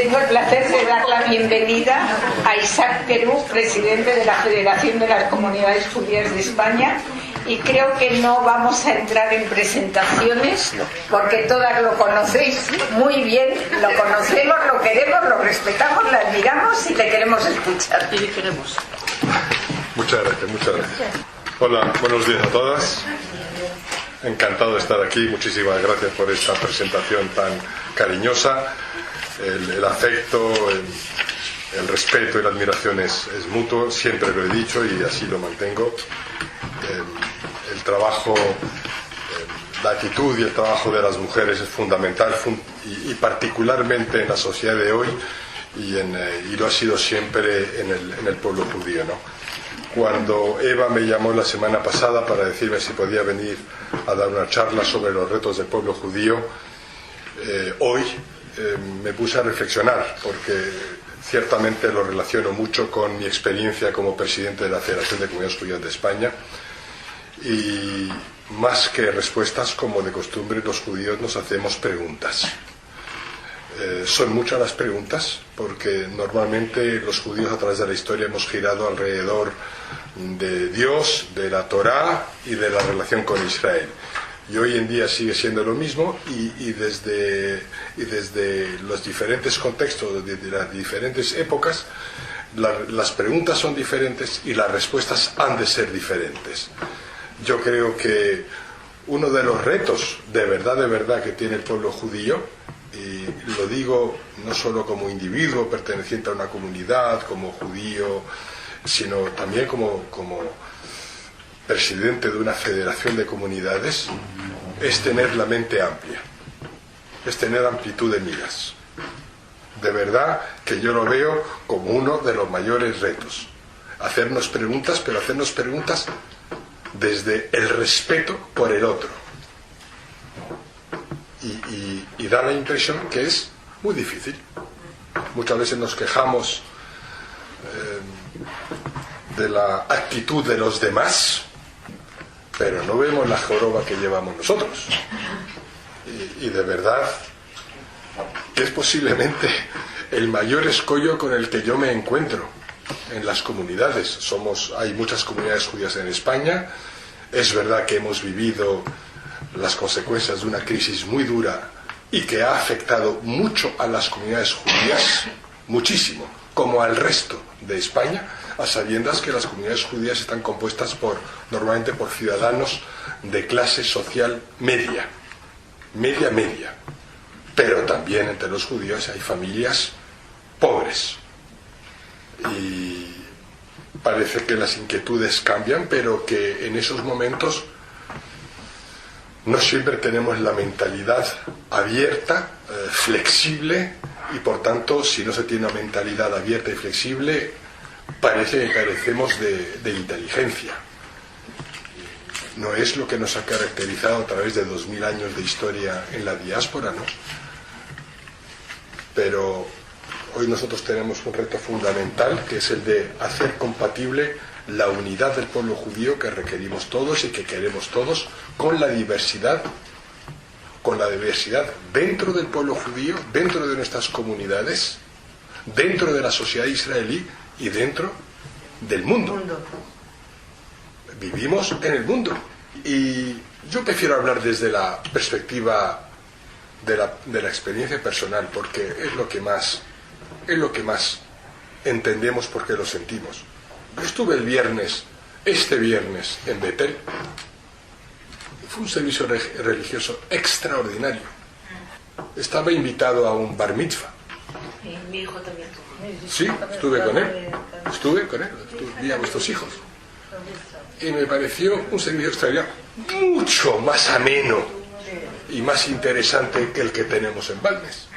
Tengo el placer de dar la bienvenida a Isaac Perú, presidente de la Federación de las Comunidades Judías de España, y creo que no vamos a entrar en presentaciones porque todas lo conocéis muy bien, lo conocemos, lo queremos, lo respetamos, lo admiramos y le queremos escuchar. Y le queremos. Muchas gracias, muchas gracias. Hola, buenos días a todas. Encantado de estar aquí. Muchísimas gracias por esta presentación tan cariñosa. El afecto, el respeto y la admiración es mutuo. Siempre lo he dicho y así lo mantengo. El trabajo, la actitud y el trabajo de las mujeres es fundamental y particularmente en la sociedad de hoy y lo ha sido siempre en el pueblo judío, ¿no? Cuando Eva me llamó la semana pasada para decirme si podía venir a dar una charla sobre los retos del pueblo judío, hoy me puse a reflexionar, porque ciertamente lo relaciono mucho con mi experiencia como presidente de la Federación de Comunidades Judías de España, y más que respuestas, como de costumbre, los judíos nos hacemos preguntas. Son muchas las preguntas, porque normalmente los judíos a través de la historia hemos girado alrededor de Dios, de la Torá y de la relación con Israel. Y hoy en día sigue siendo lo mismo y desde los diferentes contextos, de las diferentes épocas, las preguntas son diferentes y las respuestas han de ser diferentes. Yo creo que uno de los retos de verdad que tiene el pueblo judío, y lo digo no solo como individuo perteneciente a una comunidad, como judío, sino también como presidente de una federación de comunidades, es tener la mente amplia, es tener amplitud de miras. De verdad que yo lo veo como uno de los mayores retos. Hacernos preguntas, pero hacernos preguntas desde el respeto por el otro. Y da la impresión que es muy difícil. Muchas veces nos quejamos de la actitud de los demás, pero no vemos la joroba que llevamos nosotros. Y de verdad que es posiblemente el mayor escollo con el que yo me encuentro en las comunidades. Hay muchas comunidades judías en España. Es verdad que hemos vivido las consecuencias de una crisis muy dura y que ha afectado mucho a las comunidades judías, muchísimo, como al resto de España, a sabiendas que las comunidades judías están compuestas normalmente por ciudadanos de clase social media, pero también entre los judíos hay familias pobres y parece que las inquietudes cambian, pero que en esos momentos no siempre tenemos la mentalidad abierta, flexible, y por tanto, si no se tiene una mentalidad abierta y flexible, parece que carecemos de inteligencia. No es lo que nos ha caracterizado a través de 2000 años de historia en la diáspora, ¿no? Pero hoy nosotros tenemos un reto fundamental, que es el de hacer compatible la unidad del pueblo judío que requerimos todos y que queremos todos, con la diversidad dentro del pueblo judío, dentro de nuestras comunidades, dentro de la sociedad israelí y dentro del mundo. Vivimos en el mundo, y yo prefiero hablar desde la perspectiva de la experiencia personal, porque es lo que más entendemos, porque lo sentimos. Yo estuve este viernes en Betel. Fue un servicio religioso extraordinario. Estaba invitado a un bar mitzvah. Mi hijo también. Sí, estuve con él. Vi a vuestros hijos. Y me pareció un servicio extraordinario, mucho más ameno y más interesante que el que tenemos en Balmes.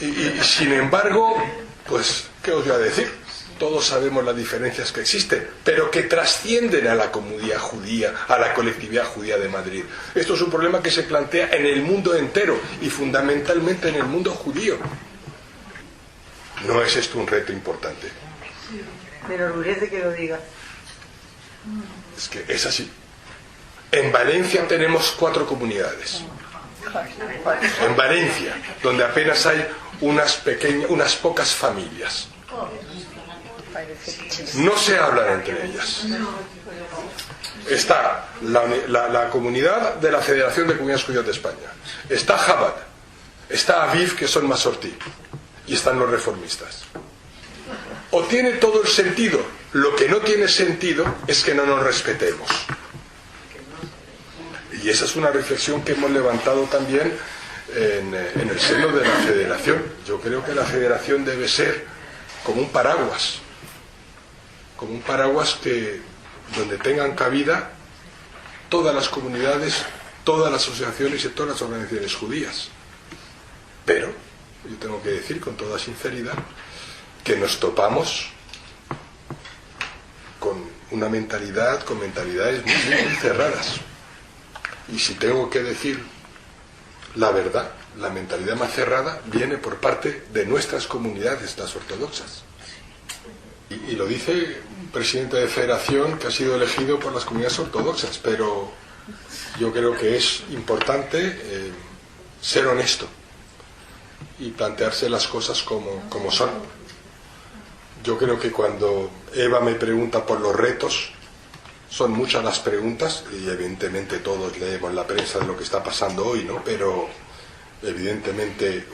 Y sin embargo, pues, ¿qué os voy a decir? Todos sabemos las diferencias que existen, pero que trascienden a la comunidad judía, a la colectividad judía de Madrid. Esto es un problema que se plantea en el mundo entero y fundamentalmente en el mundo judío. ¿No es esto un reto importante? Me enorgullece que lo diga. Es que es así. En Valencia tenemos 4 comunidades. en Valencia, donde apenas hay unas pocas familias. No se hablan entre ellas. Está la comunidad de la Federación de Comunidades Judías de España, está Chabad, está Aviv, que son Masortí, y están los reformistas. O tiene todo el sentido. Lo que no tiene sentido es que no nos respetemos. Y esa es una reflexión que hemos levantado también en el seno de la Federación. Yo creo que la Federación debe ser como un paraguas donde tengan cabida todas las comunidades, todas las asociaciones y todas las organizaciones judías. Pero yo tengo que decir con toda sinceridad que nos topamos con mentalidades muy cerradas. Y si tengo que decir la verdad, la mentalidad más cerrada viene por parte de nuestras comunidades, las ortodoxas. Y lo dice un presidente de federación que ha sido elegido por las comunidades ortodoxas, pero yo creo que es importante ser honesto y plantearse las cosas como son. Yo creo que cuando Eva me pregunta por los retos, son muchas las preguntas, y evidentemente todos leemos la prensa de lo que está pasando hoy, ¿no? Pero evidentemente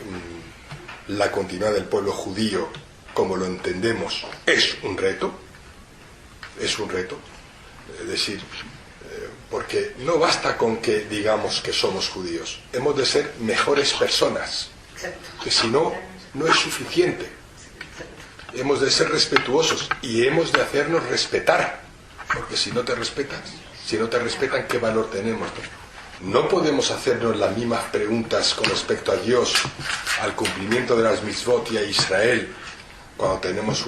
la continuidad del pueblo judío, como lo entendemos, es un reto. Es decir, porque no basta con que digamos que somos judíos, hemos de ser mejores personas, que si no, no es suficiente. Hemos de ser respetuosos y hemos de hacernos respetar, porque si no te respetan, ¿qué valor tenemos? No podemos hacernos las mismas preguntas con respecto a Dios, al cumplimiento de las mitzvot y a Israel, cuando tenemos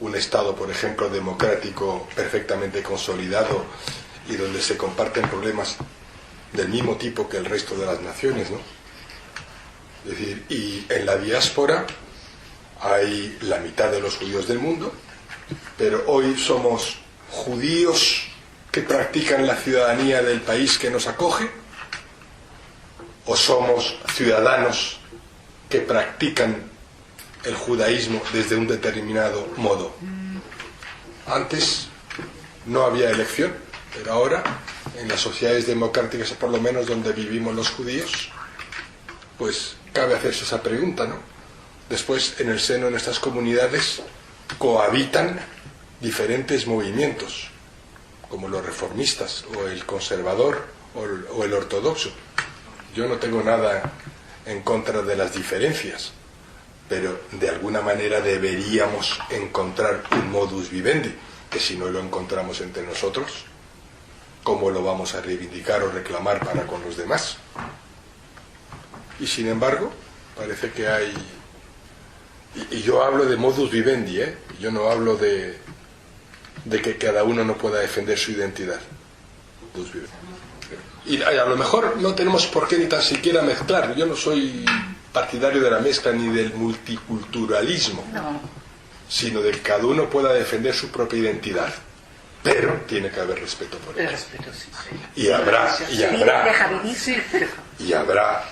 un Estado, por ejemplo, democrático perfectamente consolidado y donde se comparten problemas del mismo tipo que el resto de las naciones, ¿no? Es decir, y en la diáspora hay la mitad de los judíos del mundo, pero hoy somos judíos que practican la ciudadanía del país que nos acoge, o somos ciudadanos que practican el judaísmo desde un determinado modo. Antes no había elección, pero ahora en las sociedades democráticas, por lo menos donde vivimos los judíos, pues cabe hacerse esa pregunta, ¿no? Después, en el seno de nuestras comunidades cohabitan diferentes movimientos, como los reformistas, o el conservador, o el ortodoxo. Yo no tengo nada en contra de las diferencias, pero de alguna manera deberíamos encontrar un modus vivendi, que si no lo encontramos entre nosotros, ¿cómo lo vamos a reivindicar o reclamar para con los demás? Y sin embargo, parece que hay... Y yo hablo de modus vivendi, yo no hablo de que cada uno no pueda defender su identidad. Modus vivendi. Y a lo mejor no tenemos por qué ni tan siquiera mezclar. Yo no soy partidario de la mezcla ni del multiculturalismo, sino de que cada uno pueda defender su propia identidad. Pero tiene que haber respeto por ello. Y habrá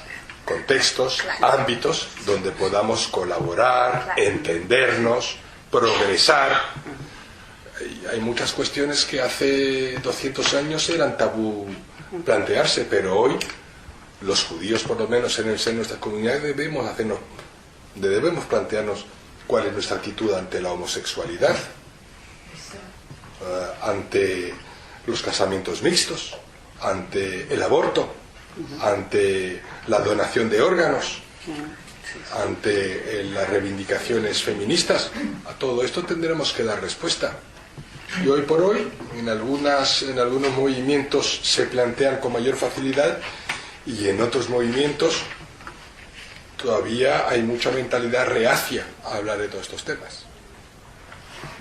contextos, ámbitos donde podamos colaborar, entendernos, progresar. Hay muchas cuestiones que hace 200 años eran tabú plantearse, pero hoy los judíos, por lo menos en el seno de nuestra comunidad, debemos plantearnos cuál es nuestra actitud ante la homosexualidad, ante los casamientos mixtos, ante el aborto, ante la donación de órganos, ante las reivindicaciones feministas. A todo esto tendremos que dar respuesta. Y hoy por hoy, en algunos movimientos se plantean con mayor facilidad, y en otros movimientos todavía hay mucha mentalidad reacia a hablar de todos estos temas.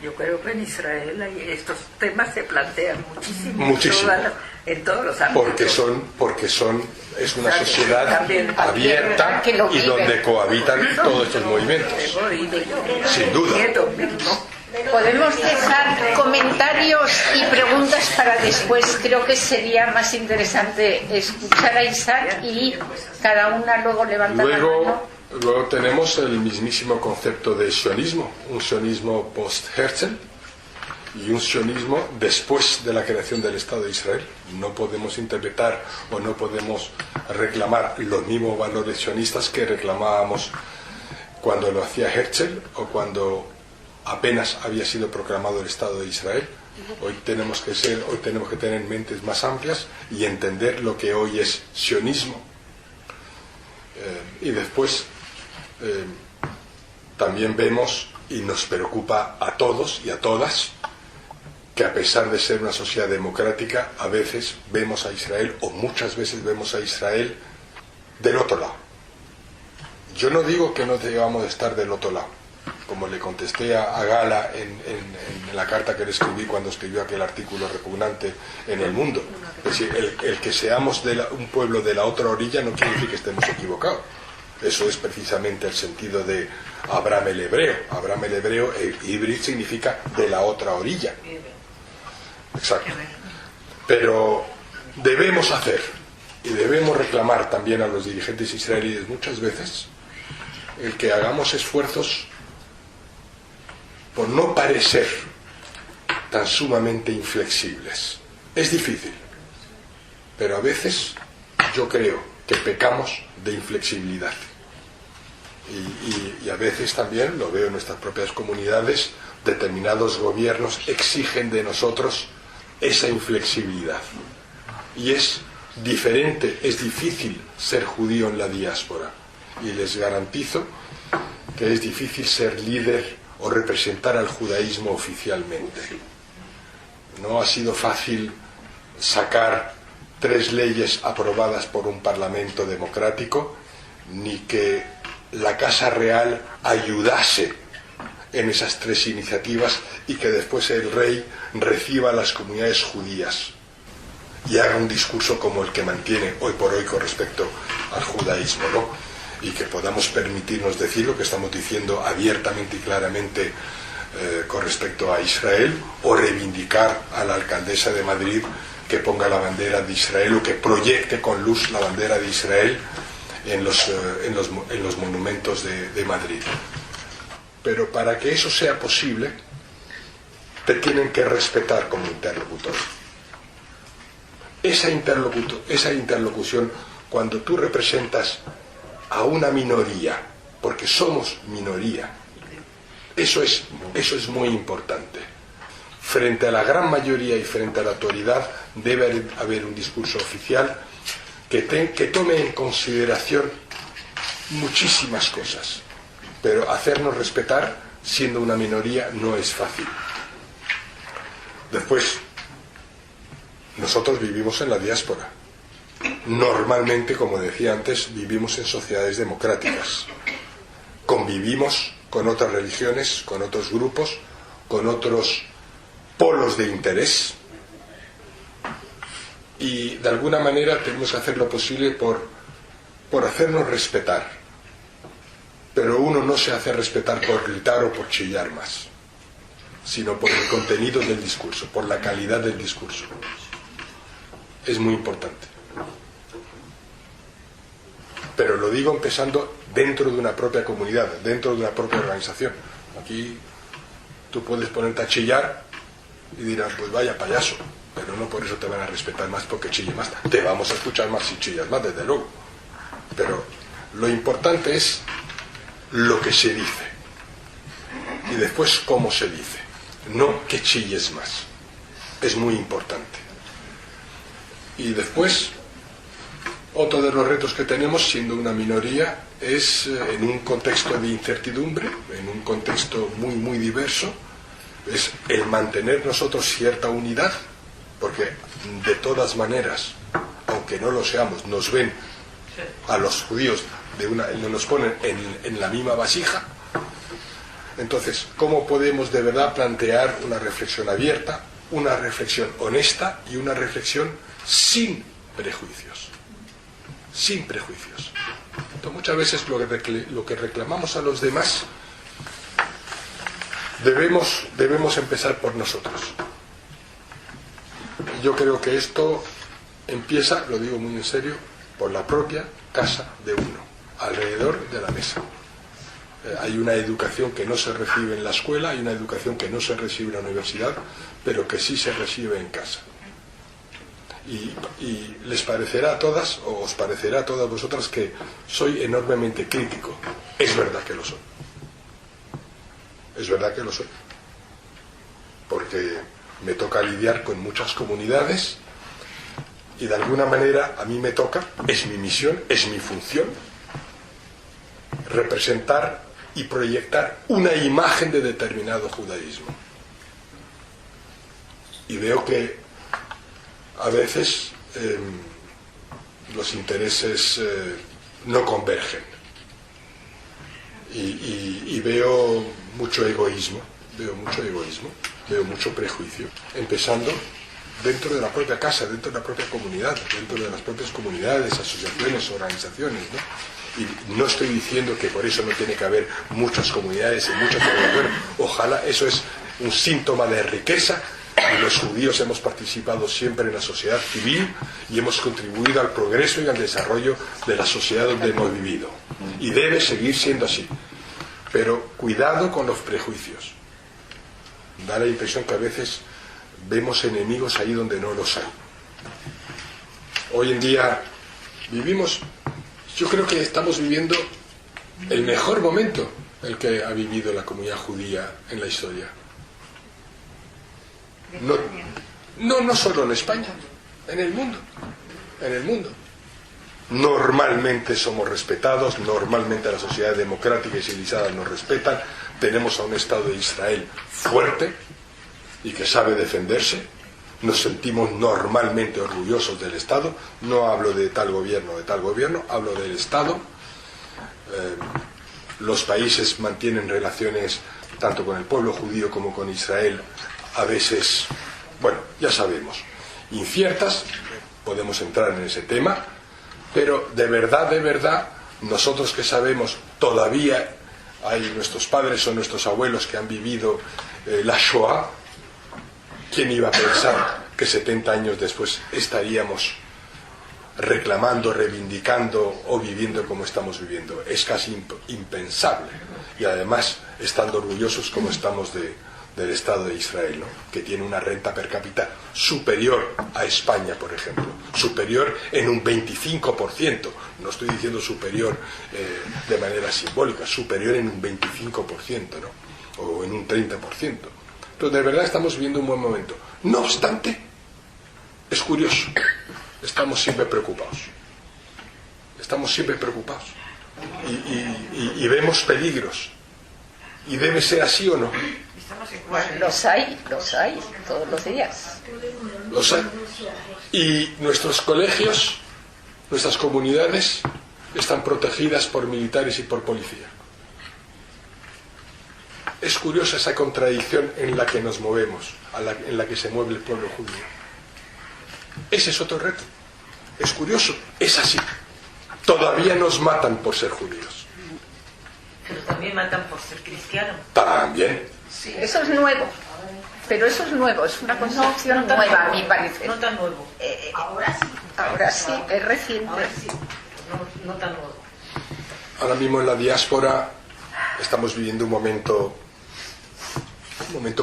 Yo creo que en Israel estos temas se plantean muchísimo. En todos los ámbitos. Porque es una sociedad abierta y donde cohabitan todos estos movimientos. Sin duda. Podemos dejar comentarios y preguntas para después. Creo que sería más interesante escuchar a Isaac y cada una luego levanta la mano. Luego tenemos el mismísimo concepto de sionismo, un sionismo post-Herzl y un sionismo después de la creación del Estado de Israel. No podemos interpretar o no podemos reclamar los mismos valores sionistas que reclamábamos cuando lo hacía Herzl o cuando apenas había sido proclamado el Estado de Israel. Hoy tenemos que tener mentes más amplias y entender lo que hoy es sionismo. Y después también vemos, y nos preocupa a todos y a todas, que a pesar de ser una sociedad democrática, a veces vemos a Israel, o muchas veces vemos a Israel del otro lado. Yo no digo que no debamos estar del otro lado, como le contesté a Gala en la carta que le escribí cuando escribió aquel artículo repugnante en El Mundo. Es decir, el que seamos un pueblo de la otra orilla no quiere decir que estemos equivocados. Eso es precisamente el sentido de Abraham el hebreo. Abraham el hebreo, Ivrit, significa de la otra orilla. Exacto. Pero debemos hacer y debemos reclamar también a los dirigentes israelíes muchas veces el que hagamos esfuerzos por no parecer tan sumamente inflexibles. Es difícil, pero a veces yo creo que pecamos de inflexibilidad. Y a veces también, lo veo en nuestras propias comunidades, determinados gobiernos exigen de nosotros esa inflexibilidad. Y es diferente, es difícil ser judío en la diáspora. Y les garantizo que es difícil ser líder o representar al judaísmo oficialmente. No ha sido fácil sacar 3 leyes aprobadas por un parlamento democrático, ni que la Casa Real ayudase en esas 3 iniciativas y que después el rey reciba a las comunidades judías y haga un discurso como el que mantiene hoy por hoy con respecto al judaísmo, ¿no? Y que podamos permitirnos decir lo que estamos diciendo abiertamente y claramente con respecto a Israel, o reivindicar a la alcaldesa de Madrid que ponga la bandera de Israel o que proyecte con luz la bandera de Israel en los monumentos de Madrid. Pero para que eso sea posible, te tienen que respetar como interlocutor. Esa interlocución, cuando tú representas a una minoría, porque somos minoría, eso es muy importante. Frente a la gran mayoría y frente a la autoridad debe haber un discurso oficial que tome en consideración muchísimas cosas, pero hacernos respetar siendo una minoría no es fácil. Después, nosotros vivimos en la diáspora. Normalmente, como decía antes, vivimos en sociedades democráticas. Convivimos con otras religiones, con otros grupos, con otros polos de interés, y de alguna manera tenemos que hacer lo posible por hacernos respetar. Pero uno no se hace respetar por gritar o por chillar más, sino por el contenido del discurso, por la calidad del discurso. Es muy importante. Pero lo digo empezando dentro de una propia comunidad, dentro de una propia organización. Aquí tú puedes ponerte a chillar y dirás, pues vaya payaso, pero no por eso te van a respetar más porque chille más. Te vamos a escuchar más si chillas más, desde luego. Pero lo importante es lo que se dice y después cómo se dice, no que chilles más. Es muy importante. Y después, otro de los retos que tenemos siendo una minoría es en un contexto de incertidumbre, en un contexto muy muy diverso, es el mantener nosotros cierta unidad, porque de todas maneras, aunque no lo seamos, nos ven a los judíos nos ponen en la misma vasija. Entonces, ¿cómo podemos de verdad plantear una reflexión abierta, una reflexión honesta y una reflexión sin prejuicios? Sin prejuicios. Entonces, muchas veces lo que reclamamos a los demás debemos empezar por nosotros. Yo creo que esto empieza, lo digo muy en serio, por la propia casa de uno, alrededor de la mesa. Hay una educación que no se recibe en la escuela, hay una educación que no se recibe en la universidad, pero que sí se recibe en casa. Y les parecerá a todas, o os parecerá a todas vosotras, que soy enormemente crítico. Es verdad que lo soy. Es verdad que lo soy. Porque me toca lidiar con muchas comunidades y de alguna manera a mí me toca, es mi misión, es mi función, representar y proyectar una imagen de determinado judaísmo. Y veo que a veces los intereses no convergen. Y veo mucho egoísmo, veo mucho prejuicio, empezando dentro de la propia casa, dentro de la propia comunidad, dentro de las propias comunidades, asociaciones, organizaciones, ¿no? Y no estoy diciendo que por eso no tiene que haber muchas comunidades y muchas organizaciones. Ojalá, eso es un síntoma de riqueza, y los judíos hemos participado siempre en la sociedad civil y hemos contribuido al progreso y al desarrollo de la sociedad donde hemos vivido. Y debe seguir siendo así. Pero cuidado con los prejuicios. Da la impresión que a veces vemos enemigos ahí donde no los hay. Hoy en día vivimos, yo creo que estamos viviendo el mejor momento el que ha vivido la comunidad judía en la historia. No solo en España, en el mundo. Normalmente somos respetados, normalmente la sociedad democrática y civilizada nos respetan, tenemos a un Estado de Israel fuerte y que sabe defenderse, nos sentimos normalmente orgullosos del Estado, no hablo de tal gobierno, hablo del Estado. Los países mantienen relaciones tanto con el pueblo judío como con Israel, a veces, bueno, ya sabemos, inciertas, podemos entrar en ese tema, pero de verdad, nosotros que sabemos, todavía hay nuestros padres o nuestros abuelos que han vivido la Shoah. ¿Quién iba a pensar que 70 años después estaríamos reclamando, reivindicando o viviendo como estamos viviendo? Es casi impensable. Y además, estando orgullosos como estamos del Estado de Israel, ¿no? Que tiene una renta per cápita superior a España, por ejemplo, superior en un 25%, no estoy diciendo superior de manera simbólica, superior en un 25%, ¿no? O en un 30%. Entonces, de verdad estamos viviendo un buen momento. No obstante, es curioso, estamos siempre preocupados. Y vemos peligros. ¿Y debe ser así o no? Los hay, todos los días. Los hay. Y nuestros colegios, nuestras comunidades, están protegidas por militares y por policía. Es curiosa esa contradicción en la que nos movemos, en la que se mueve el pueblo judío. Ese es otro reto. Es curioso, es así. Todavía nos matan por ser judíos. Pero también matan por ser cristianos. También. Sí, eso es nuevo. Pero eso es nuevo, es una concepción nueva, a mi parecer. No tan nuevo. Ahora sí, es reciente. Ahora sí, no tan nuevo. Ahora mismo en la diáspora estamos viviendo un momento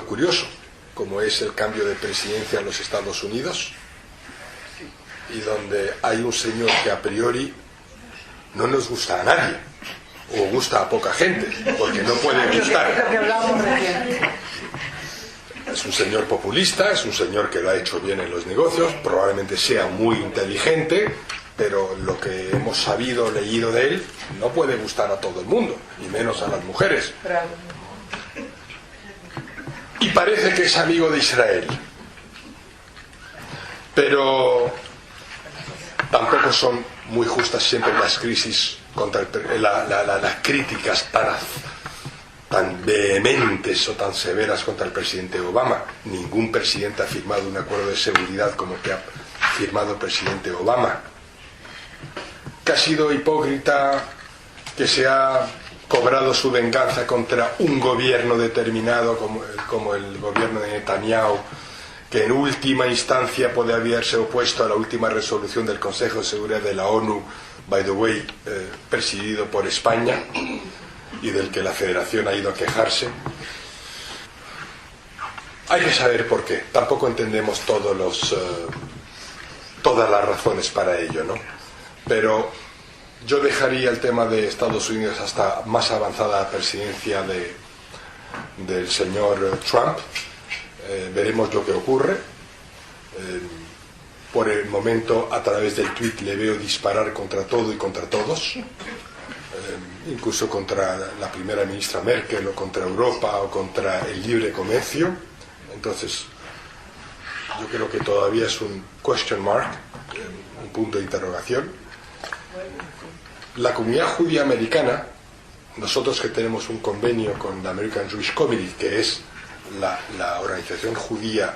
curioso, como es el cambio de presidencia en los Estados Unidos, y donde hay un señor que a priori no nos gusta a nadie, o gusta a poca gente, porque no puede gustar. Es un señor populista, es un señor que lo ha hecho bien en los negocios, probablemente sea muy inteligente, pero lo que hemos sabido, leído de él, no puede gustar a todo el mundo, y menos a las mujeres. Y parece que es amigo de Israel. Pero tampoco son muy justas siempre las crisis contra las críticas tan vehementes o tan severas contra el presidente Obama. Ningún presidente ha firmado un acuerdo de seguridad como el que ha firmado el presidente Obama, que ha sido hipócrita, que se ha cobrado su venganza contra un gobierno determinado como el gobierno de Netanyahu, que en última instancia puede haberse opuesto a la última resolución del Consejo de Seguridad de la ONU, by the way, presidido por España, y del que la Federación ha ido a quejarse. Hay que saber por qué. Tampoco entendemos todas las razones para ello, ¿no? Pero yo dejaría el tema de Estados Unidos hasta más avanzada presidencia del señor Trump. Veremos lo que ocurre. Por el momento, a través del tuit le veo disparar contra todo y contra todos, incluso contra la primera ministra Merkel, o contra Europa, o contra el libre comercio. Entonces, yo creo que todavía es un question mark, un punto de interrogación. La comunidad judía americana, nosotros que tenemos un convenio con la American Jewish Committee, que es la organización judía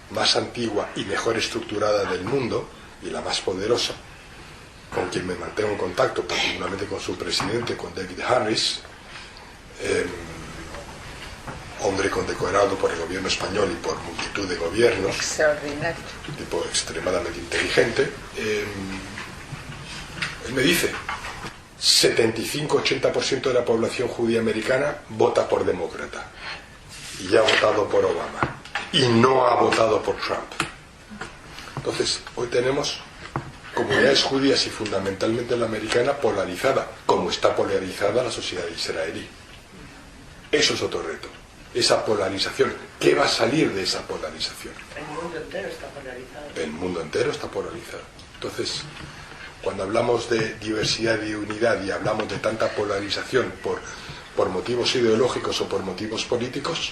más antigua y mejor estructurada del mundo, y la más poderosa, con quien me mantengo en contacto, particularmente con su presidente, con David Harris, hombre condecorado por el gobierno español y por multitud de gobiernos, extraordinario, tipo extremadamente inteligente. Él me dice, 75-80% de la población judía americana vota por demócrata, y ya ha votado por Obama, y no ha votado por Trump. Entonces, hoy tenemos comunidades judías, y fundamentalmente la americana, polarizada, como está polarizada la sociedad israelí. Eso es otro reto, esa polarización. ¿Qué va a salir de esa polarización? El mundo entero está polarizado. El mundo entero está polarizado. Entonces, cuando hablamos de diversidad y unidad y hablamos de tanta polarización por motivos ideológicos o por motivos políticos,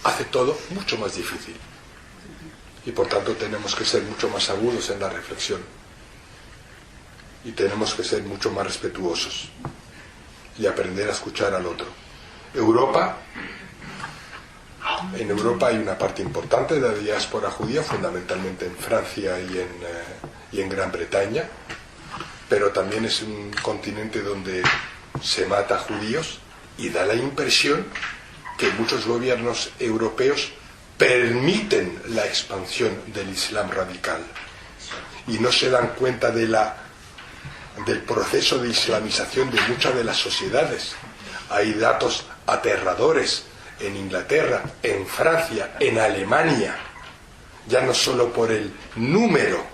hace todo mucho más difícil. Y por tanto tenemos que ser mucho más agudos en la reflexión. Y tenemos que ser mucho más respetuosos. Y aprender a escuchar al otro. En Europa hay una parte importante de la diáspora judía, fundamentalmente en Francia y en Gran Bretaña, pero también es un continente donde se mata a judíos, y da la impresión que muchos gobiernos europeos permiten la expansión del Islam radical y no se dan cuenta del proceso de islamización de muchas de las sociedades. Hay datos aterradores en Inglaterra, en Francia, en Alemania, ya no solo por el número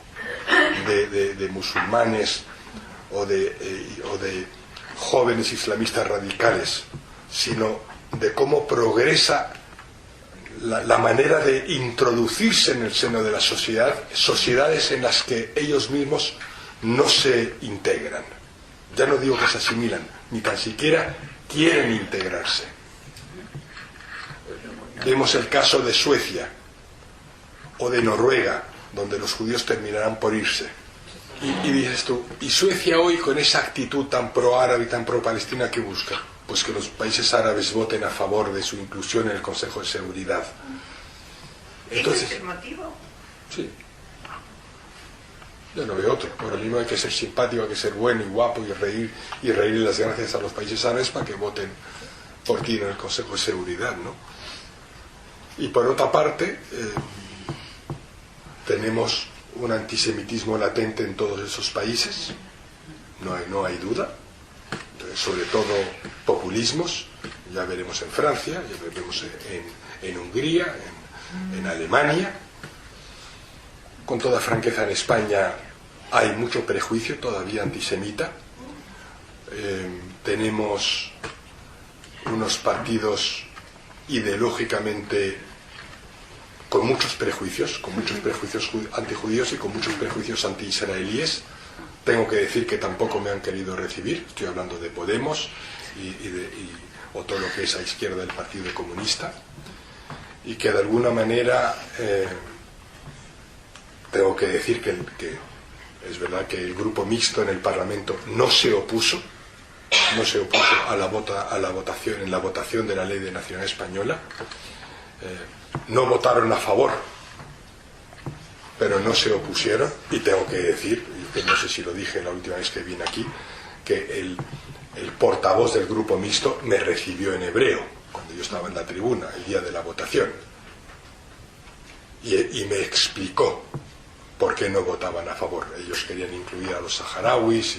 de musulmanes o de jóvenes islamistas radicales, sino de cómo progresa la manera de introducirse en el seno de la sociedad, sociedades en las que ellos mismos no se integran. Ya no digo que se asimilan, ni tan siquiera quieren integrarse. Vemos el caso de Suecia o de Noruega, donde los judíos terminarán por irse. Y dices tú, ¿y Suecia hoy, con esa actitud tan pro-árabe y tan pro-palestina, qué busca? Pues que los países árabes voten a favor de su inclusión en el Consejo de Seguridad. Entonces, ¿ese es el motivo? Sí. Yo no veo otro. Por lo mismo hay que ser simpático, hay que ser bueno y guapo y reírle las gracias a los países árabes para que voten por ti en el Consejo de Seguridad, ¿no? Y por otra parte, tenemos un antisemitismo latente en todos esos países, no hay duda, sobre todo populismos, ya veremos en Francia, ya veremos en Hungría, en Alemania. Con toda franqueza, en España hay mucho prejuicio todavía antisemita. Tenemos unos partidos ideológicamente con muchos prejuicios antijudíos y con muchos prejuicios anti-israelíes. Tengo que decir que tampoco me han querido recibir. Estoy hablando de Podemos o todo lo que es a izquierda del Partido Comunista, y que de alguna manera tengo que decir que es verdad que el grupo mixto en el Parlamento no se opuso a la votación de la Ley de Nacionalidad Española. No votaron a favor, pero no se opusieron. Y tengo que decir, que no sé si lo dije la última vez que vine aquí, que el portavoz del grupo mixto me recibió en hebreo cuando yo estaba en la tribuna el día de la votación y me explicó por qué no votaban a favor. Ellos querían incluir a los saharauis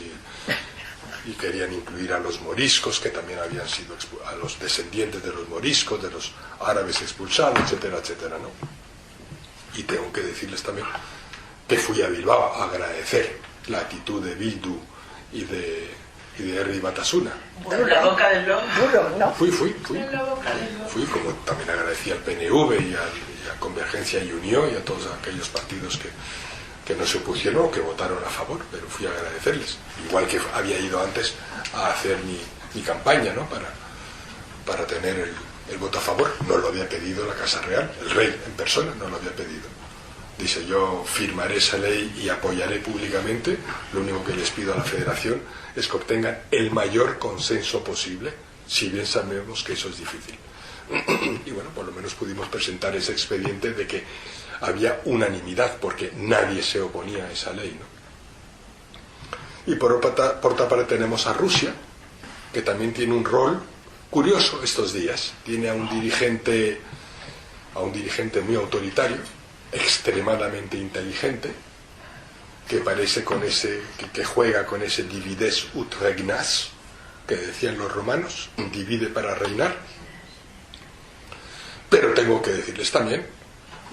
y querían incluir a los moriscos, que también habían sido a los descendientes de los moriscos, de los árabes expulsados, etcétera, etcétera, ¿no? Y tengo que decirles también que fui a Bilbao a agradecer la actitud de Bildu y de Herri Batasuna. En la boca del lobo. Fui, como también agradecí al PNV y a Convergencia y Unió y a todos aquellos partidos que no se opusieron o que votaron a favor, pero fui a agradecerles. Igual que había ido antes a hacer mi campaña, ¿no? Para tener el voto a favor. No lo había pedido la Casa Real, el rey en persona no lo había pedido. Dice, yo firmaré esa ley y apoyaré públicamente. Lo único que les pido a la Federación es que obtengan el mayor consenso posible, si bien sabemos que eso es difícil. Y bueno, por lo menos pudimos presentar ese expediente de que había unanimidad, porque nadie se oponía a esa ley, ¿no? Y por otra parte tenemos a Rusia, que también tiene un rol curioso estos días. Tiene a un dirigente muy autoritario, extremadamente inteligente, que parece que juega con ese divides ut regnas que decían los romanos, divide para reinar. Pero tengo que decirles también,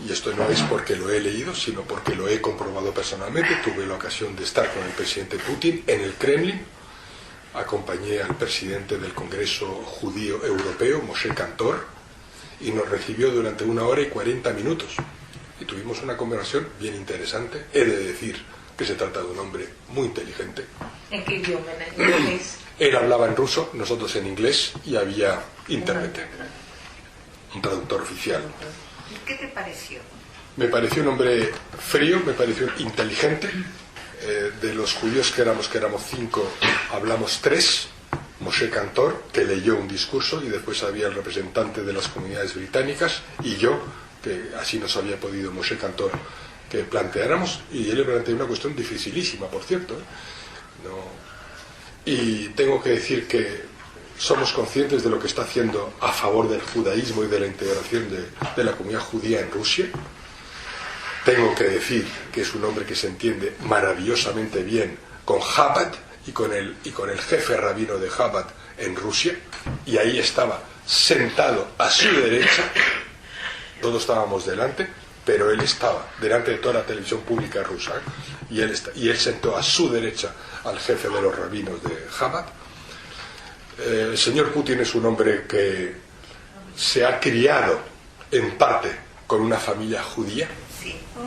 y esto no es porque lo he leído, sino porque lo he comprobado personalmente, tuve la ocasión de estar con el presidente Putin en el Kremlin, acompañé al presidente del Congreso Judío Europeo, Moshe Kantor, y nos recibió durante 1 hora y 40 minutos. Y tuvimos una conversación bien interesante. He de decir que se trata de un hombre muy inteligente. ¿En qué idioma? ¿En inglés? Él hablaba en ruso, nosotros en inglés, y había intérprete, un traductor oficial. ¿Y qué te pareció? Me pareció un hombre frío, me pareció inteligente. De los judíos que éramos 5, hablamos 3. Moshe Kantor, que leyó un discurso, y después había el representante de las comunidades británicas, y yo, que así nos había podido Moshe Kantor que planteáramos, y él le planteó una cuestión dificilísima, por cierto, y tengo que decir que somos conscientes de lo que está haciendo a favor del judaísmo y de la integración de la comunidad judía en Rusia. Tengo que decir que es un hombre que se entiende maravillosamente bien con Chabad y con el jefe rabino de Chabad en Rusia, y ahí estaba sentado a su derecha. Todos estábamos delante, pero él estaba delante de toda la televisión pública rusa, y él sentó a su derecha al jefe de los rabinos de Chabad. El señor Putin es un hombre que se ha criado en parte con una familia judía,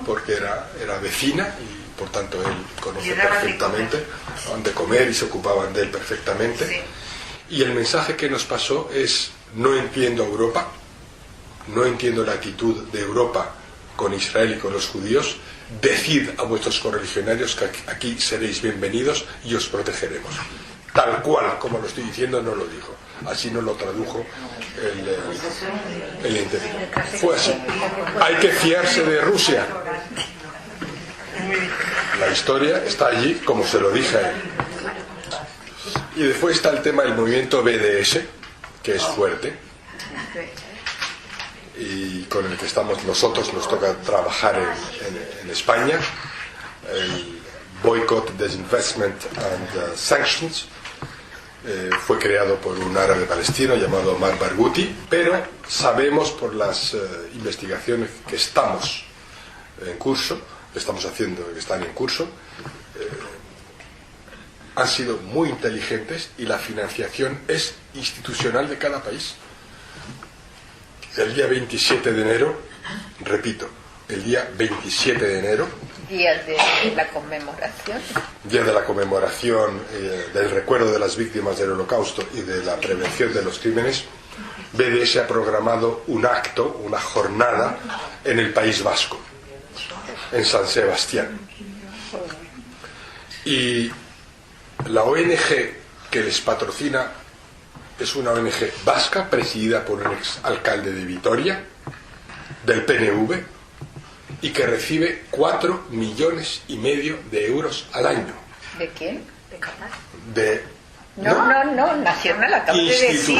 porque era vecina y por tanto él conoce perfectamente dónde comer y se ocupaban de él perfectamente. Y el mensaje que nos pasó es: no entiendo a Europa, no entiendo la actitud de Europa con Israel y con los judíos. Decid a vuestros correligionarios que aquí seréis bienvenidos y os protegeremos. Tal cual como lo estoy diciendo, no lo dijo. Así no lo tradujo el intérprete. Fue así. Hay que fiarse de Rusia. La historia está allí, como se lo dije a él. Y después está el tema del movimiento BDS, que es fuerte, y con el que nosotros nos toca trabajar en España. El Boycott, Disinvestment and Sanctions fue creado por un árabe palestino llamado Omar Barghouti, pero sabemos por las investigaciones que estamos en curso, que estamos haciendo, que están en curso, han sido muy inteligentes, y la financiación es institucional de cada país. El día 27 de enero, repito, el día 27 de enero, día de la conmemoración, del recuerdo de las víctimas del Holocausto y de la prevención de los crímenes, BDS ha programado un acto, una jornada en el País Vasco, en San Sebastián. Y la ONG que les patrocina es una ONG vasca presidida por un exalcalde de Vitoria, del PNV, y que recibe 4,5 millones de euros al año. ¿De quién? ¿De Qatar? No, nacional, acabo de decir.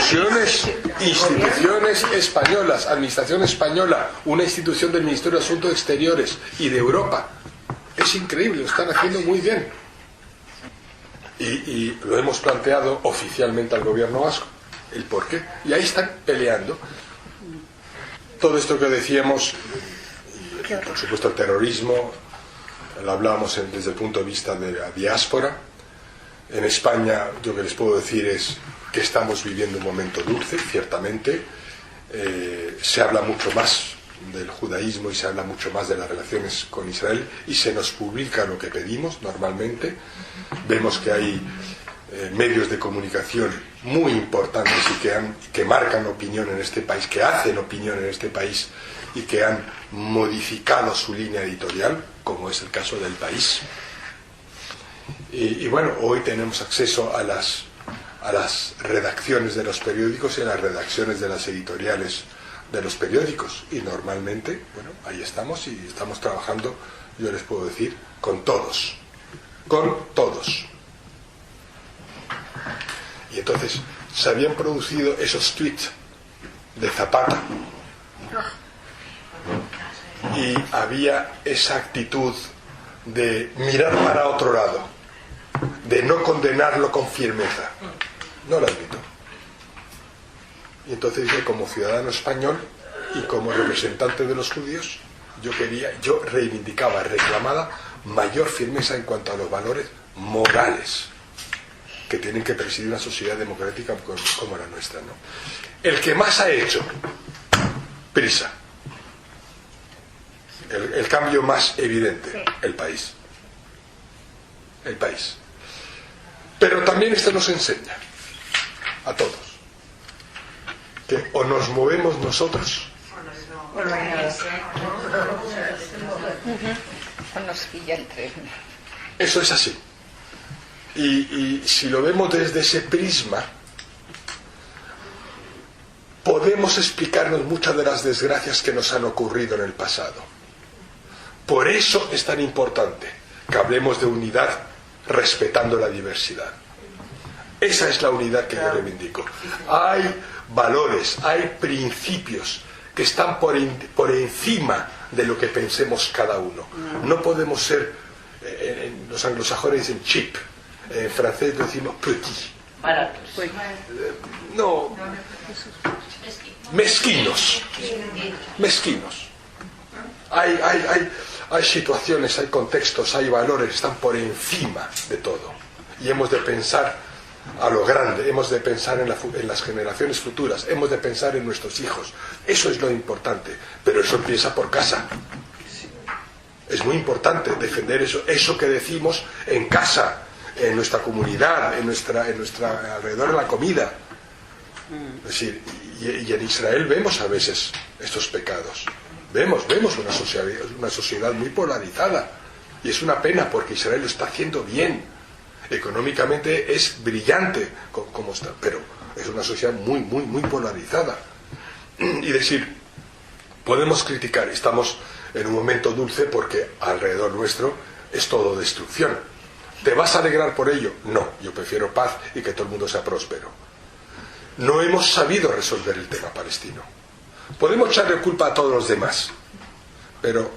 Instituciones españolas, administración española, una institución del Ministerio de Asuntos Exteriores y de Europa. Es increíble, lo están haciendo muy bien. Y lo hemos planteado oficialmente al gobierno vasco, el por qué. Y ahí están peleando. Todo esto que decíamos, y por supuesto el terrorismo, lo hablábamos desde el punto de vista de la diáspora. En España, yo que les puedo decir es que estamos viviendo un momento dulce, ciertamente. Se habla mucho más del judaísmo y se habla mucho más de las relaciones con Israel y se nos publica lo que pedimos normalmente. Vemos que hay medios de comunicación muy importantes y que marcan opinión en este país, que hacen opinión en este país y que han modificado su línea editorial, como es el caso del País. Y bueno, hoy tenemos acceso a las redacciones de los periódicos y a las redacciones de las editoriales de los periódicos. Y normalmente, bueno, ahí estamos y estamos trabajando, yo les puedo decir, con todos. Con todos. Y entonces se habían producido esos tweets de Zapata. Y había esa actitud de mirar para otro lado, de no condenarlo con firmeza. No lo admito. Y entonces yo, como ciudadano español y como representante de los judíos, yo reclamaba mayor firmeza en cuanto a los valores morales que tienen que presidir una sociedad democrática como la nuestra, ¿no? El que más ha hecho prisa, el cambio más evidente, el país. El país. Pero también esto nos enseña a todos que o nos movemos nosotros o nos pilla el tren. Eso es así. Y si lo vemos desde ese prisma, podemos explicarnos muchas de las desgracias que nos han ocurrido en el pasado. Por eso es tan importante que hablemos de unidad respetando la diversidad. Esa es la unidad que yo reivindico. Hay valores, hay principios que están por encima de lo que pensemos cada uno. No podemos ser, los anglosajones dicen cheap, en francés decimos petit. No, mezquinos. Hay situaciones, hay contextos, hay valores que están por encima de todo. Y hemos de pensar a lo grande, hemos de pensar en las generaciones futuras, hemos de pensar en nuestros hijos. Eso es lo importante, pero eso empieza por casa. Es muy importante defender eso que decimos en casa, en nuestra comunidad, en nuestra alrededor de la comida. Es decir, y en Israel vemos a veces estos pecados. Vemos una sociedad muy polarizada. Y es una pena porque Israel lo está haciendo bien. Económicamente es brillante como está, pero es una sociedad muy polarizada. Y decir, podemos criticar, estamos en un momento dulce porque alrededor nuestro es todo destrucción. ¿Te vas a alegrar por ello? No, yo prefiero paz y que todo el mundo sea próspero. No hemos sabido resolver el tema palestino. Podemos echarle culpa a todos los demás, pero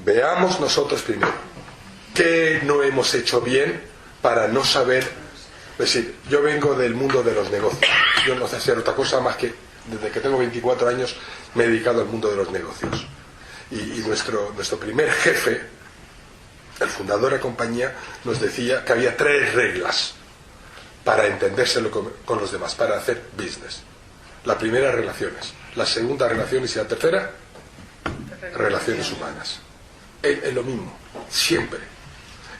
veamos nosotros primero qué no hemos hecho bien para no saber. Es decir, yo vengo del mundo de los negocios. Yo no sé hacer otra cosa más que, desde que tengo 24 años, me he dedicado al mundo de los negocios. Y nuestro primer jefe, el fundador de la compañía, nos decía que había 3 reglas para entendérselo con los demás, para hacer business. La primera, relaciones. La segunda, relaciones. Y la tercera, relaciones humanas. Es lo mismo, siempre.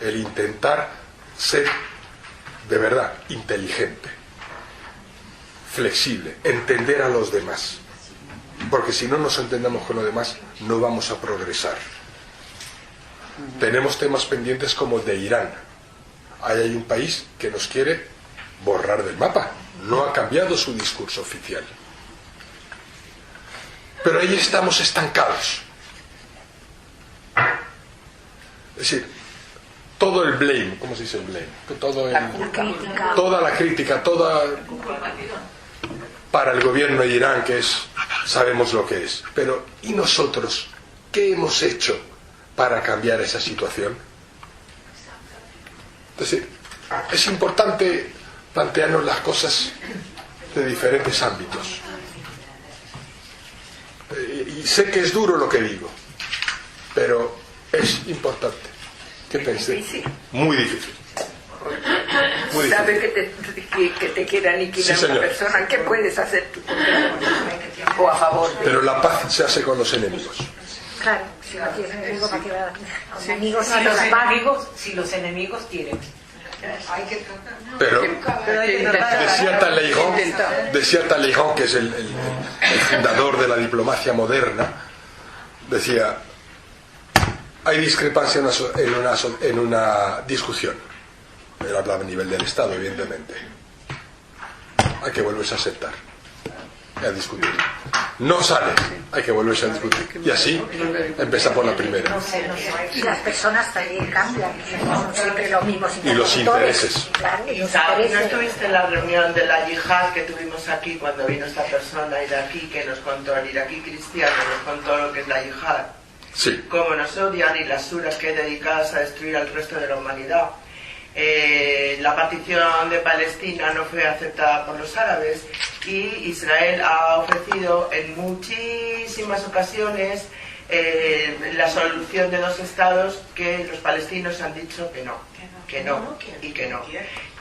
El intentar ser de verdad inteligente, flexible, entender a los demás. Porque si no nos entendemos con los demás, no vamos a progresar. Tenemos temas pendientes como el de Irán. Ahí hay un país que nos quiere borrar del mapa. No ha cambiado su discurso oficial. Pero ahí estamos estancados. Es decir, todo el blame, ¿cómo se dice el blame? crítica. Toda la crítica, para el gobierno de Irán, que es, sabemos lo que es. Pero, ¿y nosotros qué hemos hecho para cambiar esa situación? Entonces, es importante plantearnos las cosas de diferentes ámbitos. Y sé que es duro lo que digo, pero es importante. ¿Qué pensé? Muy difícil. Muy difícil. Sabe que te quiere aniquilar Sí, una señor. persona. ¿Qué puedes hacer tú? O a favor de... Pero la paz se hace con los enemigos. Claro, si no tienes enemigos, ¿para qué va a dar? Los enemigos Si no los la paz. enemigos, si los enemigos quieren. Hay que tratar. Pero decía Talleyrand, que es el fundador de la diplomacia moderna, decía: hay discrepancia en una discusión. Él hablaba a nivel del Estado, evidentemente. Hay que volverse a sentar y a discutir. No sale, hay que volverse a discutir. Y así empieza por la primera. Y las personas también cambian, no son siempre los mismos Y los interlocutores. intereses. Claro, y los ¿No intereses. estuviste en la reunión de la yihad que tuvimos aquí cuando vino esta persona iraquí que nos contó, el iraquí cristiano, nos contó lo que es la yihad? Sí. Cómo nos odian y las suras que hay dedicadas a destruir al resto de la humanidad. La partición de Palestina no fue aceptada por los árabes y Israel ha ofrecido en muchísimas ocasiones la solución de 2 estados que los palestinos han dicho que no y que no.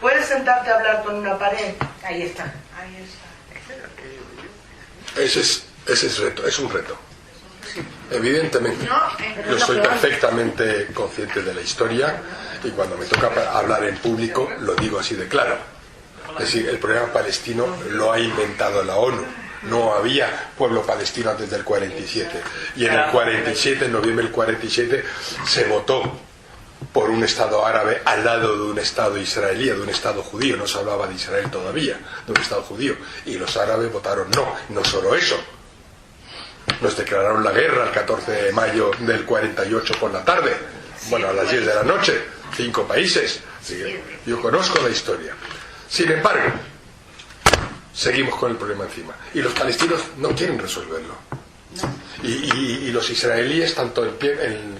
¿Puedes sentarte a hablar con una pared? Ahí está. Ese es reto, es un reto. Evidentemente, yo soy perfectamente consciente de la historia y cuando me toca hablar en público lo digo así de claro. Es decir, el problema palestino lo ha inventado la ONU. No había pueblo palestino antes del 47. Y en el 47, en noviembre del 47, se votó por un Estado árabe al lado de un Estado israelí, de un Estado judío. No se hablaba de Israel todavía, de un Estado judío. Y los árabes votaron no. No solo eso. Nos declararon la guerra el 14 de mayo del 48 por la tarde. Bueno, a las 10 de la noche. 5 países. Yo conozco la historia. Sin embargo, seguimos con el problema encima. Y los palestinos no quieren resolverlo. Y los israelíes, tanto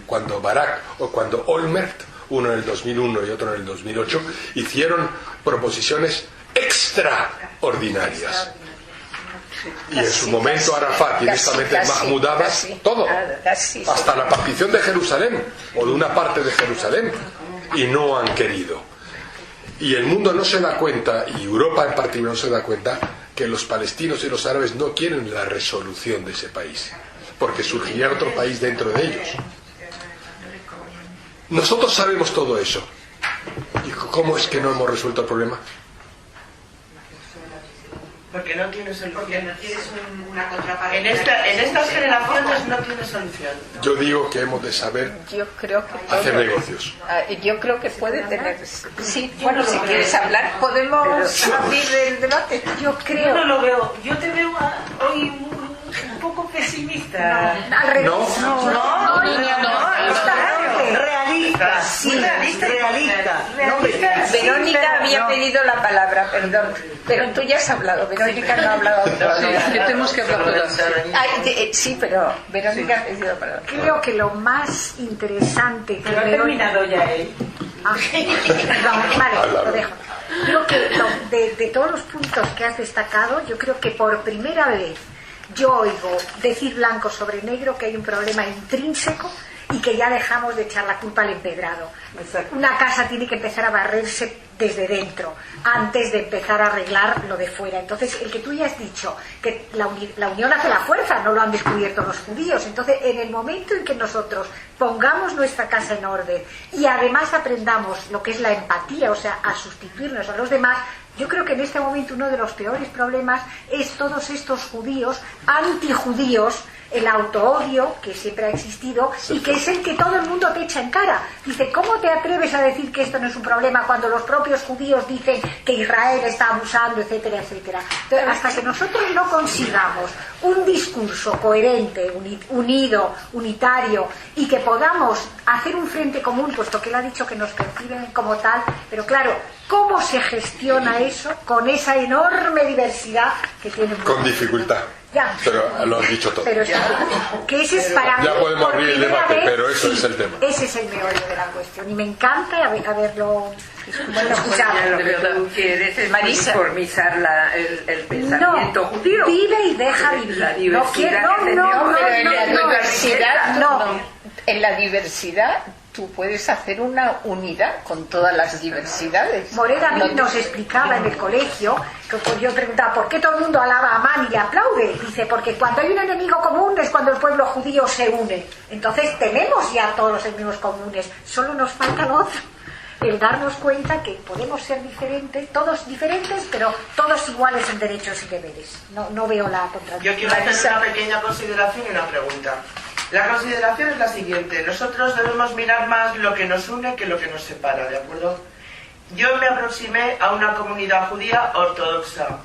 cuando Barak o cuando Olmert, uno en el 2001 y otro en el 2008, hicieron proposiciones extraordinarias. Y en su momento Arafat, directamente Mahmoud Abbas, todo, hasta la partición de Jerusalén o de una parte de Jerusalén, y no han querido. Y el mundo no se da cuenta, y Europa en particular no se da cuenta, que los palestinos y los árabes no quieren la resolución de ese país, porque surgiría otro país dentro de ellos. Nosotros sabemos todo eso. ¿Y cómo es que no hemos resuelto el problema? Porque no tiene solución. Una contraparte. En estas generaciones no tiene solución. Yo digo que hemos de saber Yo creo que hacer negocios. Yo creo que puede tener. Sí, bueno, si quieres hablar, podemos abrir el debate. Yo creo. Yo no lo veo. Yo te veo hoy un poco pesimista. Al revés. No. Realista. Sí, realista. Verónica había pedido la palabra, perdón, pero tú ya has hablado. Verónica no ha hablado todavía. Que tenemos que hablar todas. Sí, pero Verónica ha pedido la palabra. Creo que lo más interesante que Pero ha veo... terminado ya él. Ah, no, vale, lo dejo. Creo que de todos los puntos que has destacado, yo creo que por primera vez yo oigo decir blanco sobre negro que hay un problema intrínseco y que ya dejamos de echar la culpa al empedrado. Exacto. Una casa tiene que empezar a barrerse desde dentro antes de empezar a arreglar lo de fuera. Entonces, el que tú ya has dicho que la unión hace la fuerza, no lo han descubierto los judíos. Entonces, en el momento en que nosotros pongamos nuestra casa en orden y además aprendamos lo que es la empatía, o sea, a sustituirnos a los demás, Yo creo que en este momento uno de los peores problemas es todos estos judíos, antijudíos, el autoodio que siempre ha existido y que es el que todo el mundo te echa en cara. Dice, ¿cómo te atreves a decir que esto no es un problema cuando los propios judíos dicen que Israel está abusando, etcétera, etcétera? Entonces, hasta que nosotros no consigamos un discurso coherente, unido, unitario, y que podamos hacer un frente común, puesto que él ha dicho que nos perciben como tal, pero claro, ¿cómo se gestiona eso con esa enorme diversidad que tiene? Con dificultad. Ya. Pero lo han dicho todo. Pero que ese es para mí, ya podemos abrir el debate, vez, pero eso sí, es el tema. Ese es el meollo de la cuestión y me encanta haberlo escuchado. Lo que tú quieres es Marisa. uniformizar el pensamiento judío. Vive y deja vivir. La diversidad en la diversidad tú puedes hacer una unidad con todas las diversidades. Morena a mí nos explicaba en el colegio, que yo preguntaba, ¿por qué todo el mundo alaba a Amán y le aplaude? Dice, porque cuando hay un enemigo común es cuando el pueblo judío se une. Entonces tenemos ya todos los enemigos comunes, solo nos falta lo otro. El darnos cuenta que podemos ser diferentes, todos diferentes, pero todos iguales en derechos y deberes. No veo la contradicción. Yo quiero hacer una pequeña consideración y una pregunta. La consideración es la siguiente. Nosotros debemos mirar más lo que nos une que lo que nos separa, ¿de acuerdo? Yo me aproximé a una comunidad judía ortodoxa,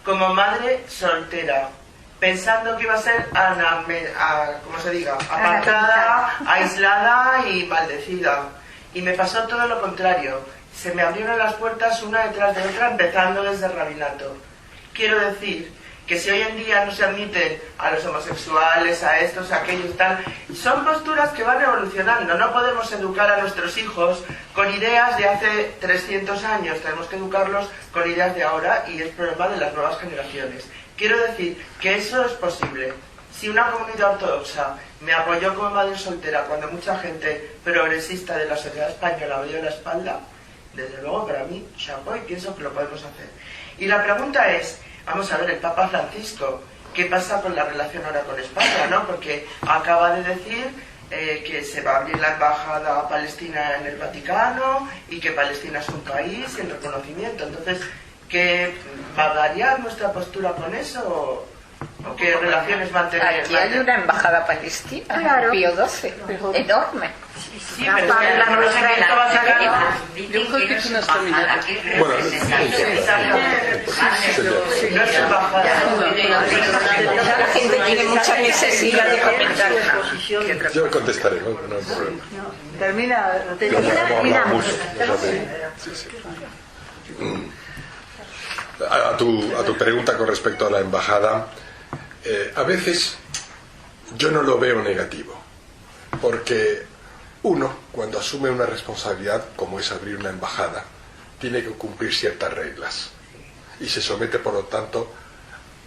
como madre soltera, pensando que iba a ser apartada, aislada y maldecida. Y me pasó todo lo contrario. Se me abrieron las puertas una detrás de otra, empezando desde el rabinato. Quiero decir que si hoy en día no se admiten a los homosexuales, a estos, a aquellos, tal, son posturas que van evolucionando. No podemos educar a nuestros hijos con ideas de hace 300 años, tenemos que educarlos con ideas de ahora y es problema de las nuevas generaciones. Quiero decir que eso es posible. Si una comunidad ortodoxa me apoyó como madre soltera cuando mucha gente progresista de la sociedad española me dio la espalda, desde luego para mí, chapo, y pienso que lo podemos hacer. Y la pregunta es, vamos a ver, el Papa Francisco, ¿qué pasa con la relación ahora con España, no? Porque acaba de decir que se va a abrir la embajada palestina en el Vaticano y que Palestina es un país y el reconocimiento. Entonces, ¿qué va a variar nuestra postura con eso? ¿O qué relaciones mantener? Aquí hay una embajada palestina, claro. Pío XII, enorme. Sí, pero es que la nuestra Vaticano. Yo creo que tú no has terminado. Bueno, no es embajada. La gente tiene mucha necesidad de comentar. yo contestaré, no hay problema. Termina. A tu pregunta con respecto a la embajada, a veces yo no lo veo negativo, porque uno, cuando asume una responsabilidad como es abrir una embajada, tiene que cumplir ciertas reglas y se somete, por lo tanto,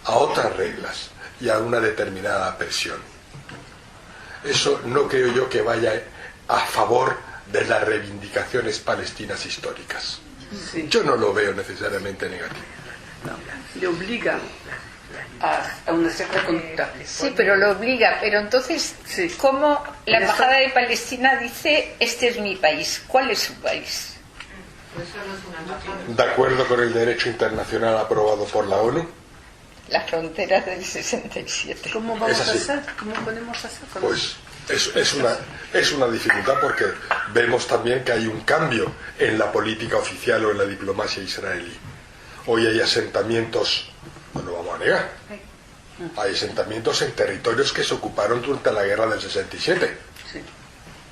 a otras reglas y a una determinada presión. Eso no creo yo que vaya a favor de las reivindicaciones palestinas históricas. Sí. Yo no lo veo necesariamente negativo. No, le obliga a una cierta conducta. Sí, pero lo obliga. Pero entonces, sí. ¿cómo la embajada de Palestina dice, este es mi país? ¿Cuál es su país? De acuerdo con el derecho internacional aprobado por la ONU, Las fronteras del 67. ¿Cómo vamos Es a así. hacer? ¿Cómo podemos hacer? pues es una dificultad, porque vemos también que hay un cambio en la política oficial o en la diplomacia israelí. Hoy hay asentamientos, no lo vamos a negar, hay asentamientos en territorios que se ocuparon durante la guerra del 67. Sí.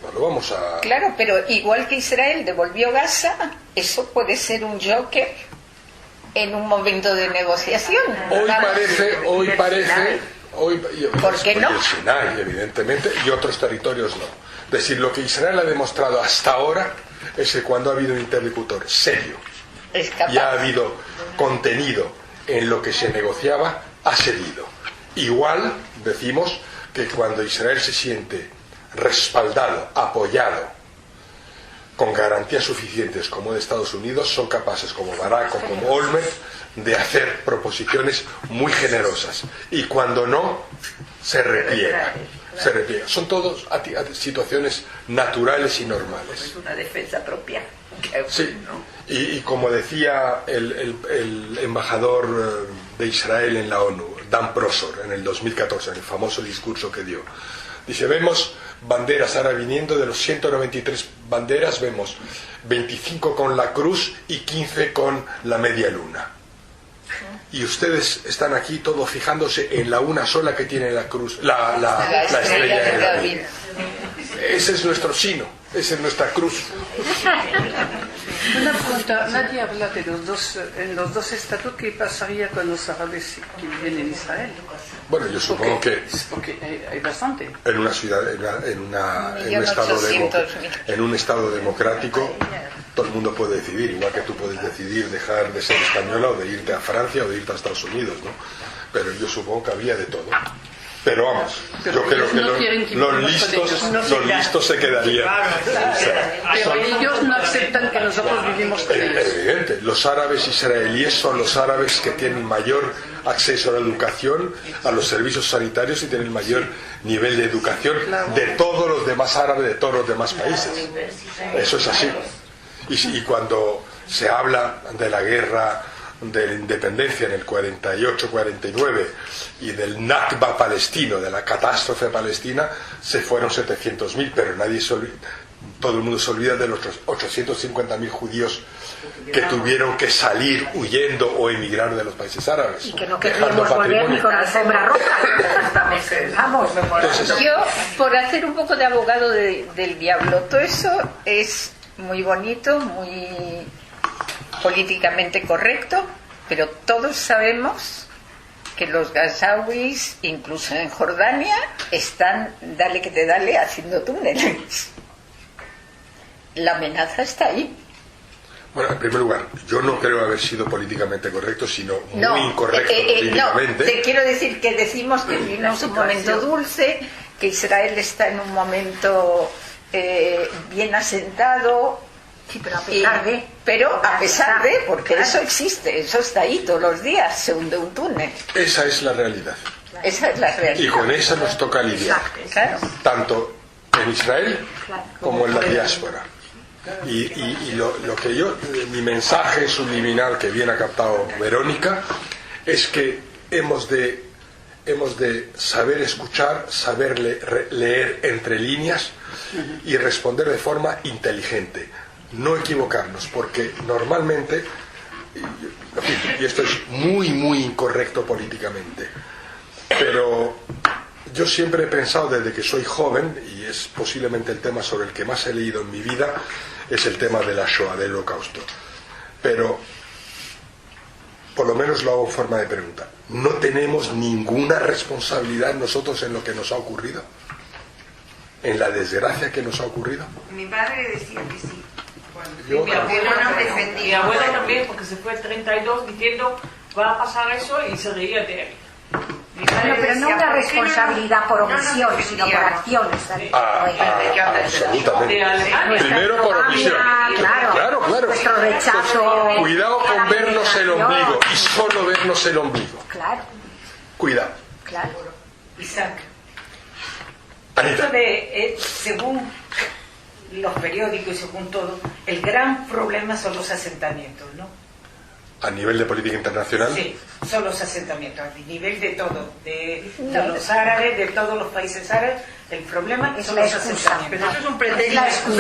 No lo vamos a... Claro, pero igual que Israel devolvió Gaza, eso puede ser un joker en un momento de negociación. Hoy parece, ¿Por qué no? Y el Sinai, evidentemente, y otros territorios no. Es decir, lo que Israel ha demostrado hasta ahora es que cuando ha habido un interlocutor serio Es capaz. y ha habido contenido en lo que se negociaba, ha cedido. Igual decimos que cuando Israel se siente respaldado, apoyado, con garantías suficientes como de Estados Unidos, son capaces, como Barack o como Olmert, de hacer proposiciones muy generosas. Y cuando no, se repliega. Se repliega. Son todos situaciones naturales y normales. Es una defensa propia. Sí, y como decía el embajador de Israel en la ONU, Dan Prosor, en el 2014, en el famoso discurso que dio, dice, vemos banderas ahora viniendo, de los 193 banderas vemos 25 con la cruz y 15 con la media luna. Y ustedes están aquí todos fijándose en la una sola que tiene la cruz, la estrella de David. Ese es nuestro signo, esa es nuestra cruz. Una pregunta, nadie habla de en los dos estatutos, ¿qué pasaría con los árabes que viven en Israel? Bueno, yo supongo que porque hay bastante. En una ciudad, en un estado democrático, todo el mundo puede decidir, igual que tú puedes decidir dejar de ser española o de irte a Francia o de irte a Estados Unidos, ¿no? Pero yo supongo que había de todo. Pero vamos, yo creo que los listos se quedarían. Pero ellos no aceptan que nosotros vivimos con ellos. Evidente, los árabes israelíes son los árabes que tienen mayor acceso a la educación, a los servicios sanitarios y tienen mayor nivel de educación de todos los demás árabes de todos los demás países. Eso es así. Y cuando se habla de la guerra de la independencia en el 48-49 y del Nakba palestino, de la catástrofe palestina, se fueron 700.000, pero todo el mundo se olvida de los 850.000 judíos que tuvieron que salir huyendo o emigrar de los países árabes. Y que no queríamos volver ni con la alfombra roja. Vamos. Yo, por hacer un poco de abogado del diablo, todo eso es muy bonito, muy políticamente correcto, pero todos sabemos que los gazawis, incluso en Jordania, están dale que te dale haciendo túneles. La amenaza está ahí. Bueno, en primer lugar, yo no creo haber sido políticamente correcto, sino muy incorrecto políticamente. No, te quiero decir que decimos que vivimos un momento dulce, que Israel está en un momento bien asentado. Sí, pero a pesar de... porque eso existe, eso está ahí todos los días, se hunde un túnel. Esa es la realidad. Esa es la realidad. Y con esa nos toca lidiar. Claro. Tanto en Israel como en la diáspora. Y lo que mi mensaje subliminal que bien ha captado Verónica, es que hemos de saber escuchar, saber leer entre líneas y responder de forma inteligente. No equivocarnos, porque normalmente, y esto es muy incorrecto políticamente, pero yo siempre he pensado desde que soy joven, y es posiblemente el tema sobre el que más he leído en mi vida, es el tema de la Shoah, del Holocausto. Pero, por lo menos lo hago en forma de pregunta, ¿no tenemos ninguna responsabilidad nosotros en lo que nos ha ocurrido? ¿En la desgracia que nos ha ocurrido? Mi padre decía que sí. Mi abuelo no defendía. Mi abuelo también, porque se fue el 32 diciendo va a pasar eso y se reía de él. Bueno, pero no una responsabilidad por omisión, sino por acciones. Absolutamente. Primero por omisión. Claro. Nuestro rechazo. Cuidado con vernos el ombligo y solo vernos el ombligo. Claro. Cuidado. Claro. Isaac. Anita. Según los periódicos y según todo, el gran problema son los asentamientos, ¿no? A nivel de política internacional. Sí, son los asentamientos, a nivel de todo, de los árabes, de todos los países árabes, el problema son los asentamientos. Pero eso es un pretexto.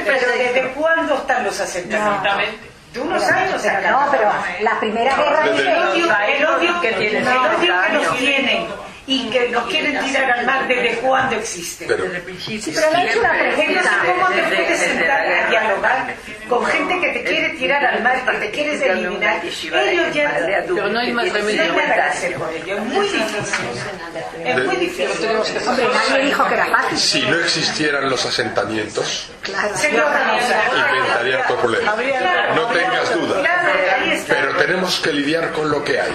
Pero ¿desde cuándo están los asentamientos? De unos años acá. No, pero la primera guerra el odio que nos tienen y que nos quieren tirar al mar, ¿desde cuándo existe? Pero, sí, pero le he hecho una pregunta. ¿Cómo te puedes sentar a dialogar con gente que te quiere tirar al mar, que te quieres eliminar? Ellos ya... Pero no hay más remedio. No hay nada que hacer con ellos. Es muy difícil. Es muy difícil. Hombre, nadie dijo que era fácil. si no existieran los asentamientos, Claro. inventaría otro problema. No tengas duda. Pero tenemos que lidiar con lo que hay.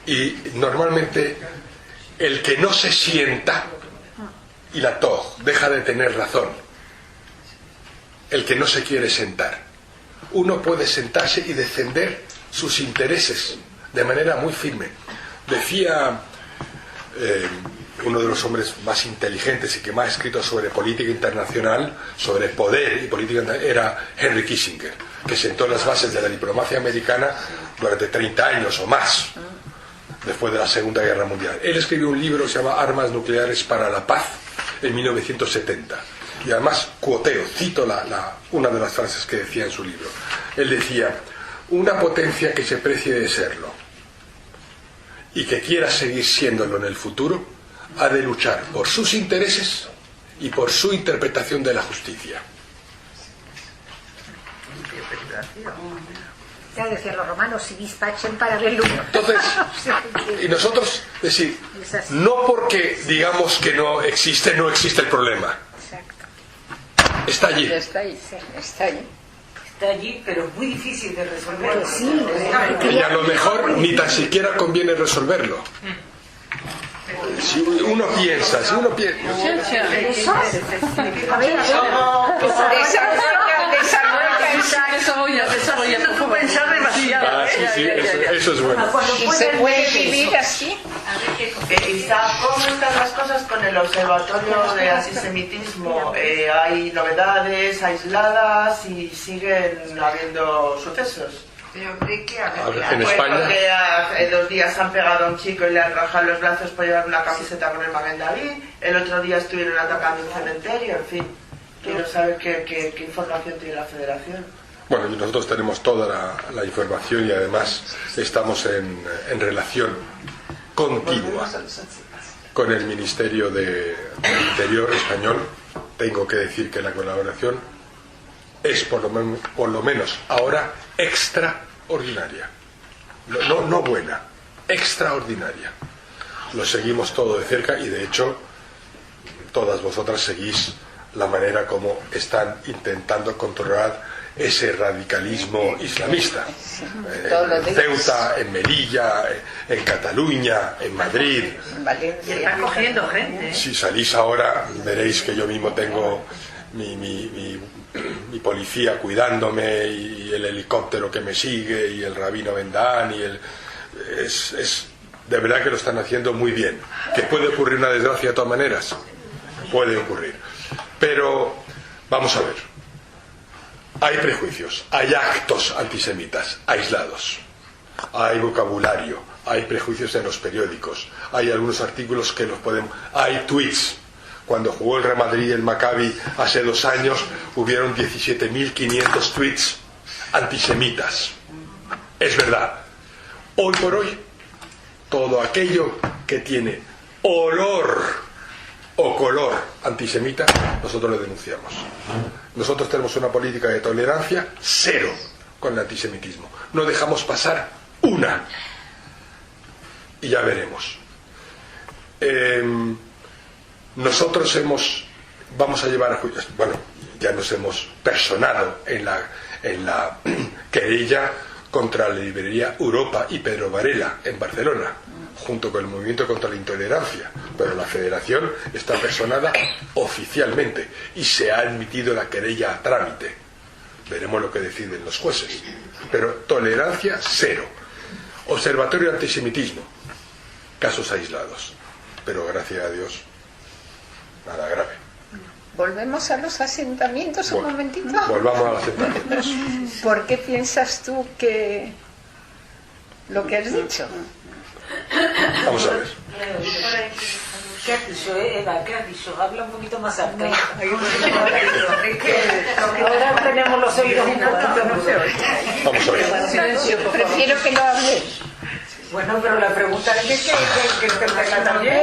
Y normalmente el que no se sienta y la toj deja de tener razón. El que no se quiere sentar. Uno puede sentarse y defender sus intereses de manera muy firme. Decía uno de los hombres más inteligentes y que más ha escrito sobre política internacional, sobre poder y política internacional, era Henry Kissinger, que sentó las bases de la diplomacia americana durante 30 años o más, después de la Segunda Guerra Mundial. Él escribió un libro que se llama Armas nucleares para la paz en 1970. Y además cito una de las frases que decía en su libro. Él decía: una potencia que se precie de serlo y que quiera seguir siéndolo en el futuro, ha de luchar por sus intereses y por su interpretación de la justicia. Ya decían los romanos, si dispachem para verlo. Entonces, y nosotros decir, no porque digamos que no existe el problema. Exacto. Está allí. Está ahí, sí, está ahí. Está allí, pero es muy difícil de resolver. Pues sí, Y a lo mejor ni tan siquiera conviene resolverlo. Si uno piensa, eso, a ver, desarrolla, por favor. Pensar demasiado. sí, eso es bueno. ¿Y se puede vivir así? ¿Cómo están las cosas con el Observatorio de Antisemitismo? ¿Hay novedades aisladas y siguen habiendo sucesos? En España, porque hace 2 días han pegado a un chico y le han rajado los brazos por llevar una camiseta con el Magen David. El otro día estuvieron atacando un cementerio. En fin, quiero saber qué información tiene la Federación. bueno, y nosotros tenemos toda la información y además estamos en relación continua con el Ministerio del Interior español. Tengo que decir que la colaboración es por lo menos ahora extraordinaria, no buena, extraordinaria. Lo seguimos todo de cerca y de hecho todas vosotras seguís la manera como están intentando controlar ese radicalismo islamista. En Ceuta, en Melilla, en Cataluña, en Madrid. Y está cogiendo gente. Si salís ahora veréis que yo mismo tengo mi policía cuidándome y el helicóptero que me sigue y el rabino Bendán y es de verdad que lo están haciendo muy bien. Que puede ocurrir una desgracia de todas maneras, puede ocurrir, pero vamos a ver, hay prejuicios, hay actos antisemitas aislados, hay vocabulario, hay prejuicios en los periódicos, hay algunos artículos que los podemos, hay tweets. Cuando jugó el Real Madrid y el Maccabi hace 2 años, hubieron 17.500 tweets antisemitas. Es verdad. Hoy por hoy, todo aquello que tiene olor o color antisemita, nosotros lo denunciamos. Nosotros tenemos una política de tolerancia cero con el antisemitismo. No dejamos pasar una. Y ya veremos. Nosotros vamos a llevar a juicio, bueno, ya nos hemos personado en la querella contra la librería Europa y Pedro Varela en Barcelona, junto con el movimiento contra la intolerancia, pero la Federación está personada oficialmente y se ha admitido la querella a trámite. Veremos lo que deciden los jueces, pero tolerancia cero. Observatorio de Antisemitismo, casos aislados, pero gracias a Dios nada grave. Volvemos a los asentamientos un momentito. Volvamos a los asentamientos. ¿Por qué piensas tú que lo que has dicho? Vamos a ver. ¿Qué has dicho, Eva? ¿Qué has dicho? Habla un poquito más alto. Ahora tenemos los oídos un poquito, no se oye. Vamos a ver. Silencio, prefiero que no hables. Bueno, pero la pregunta es que también.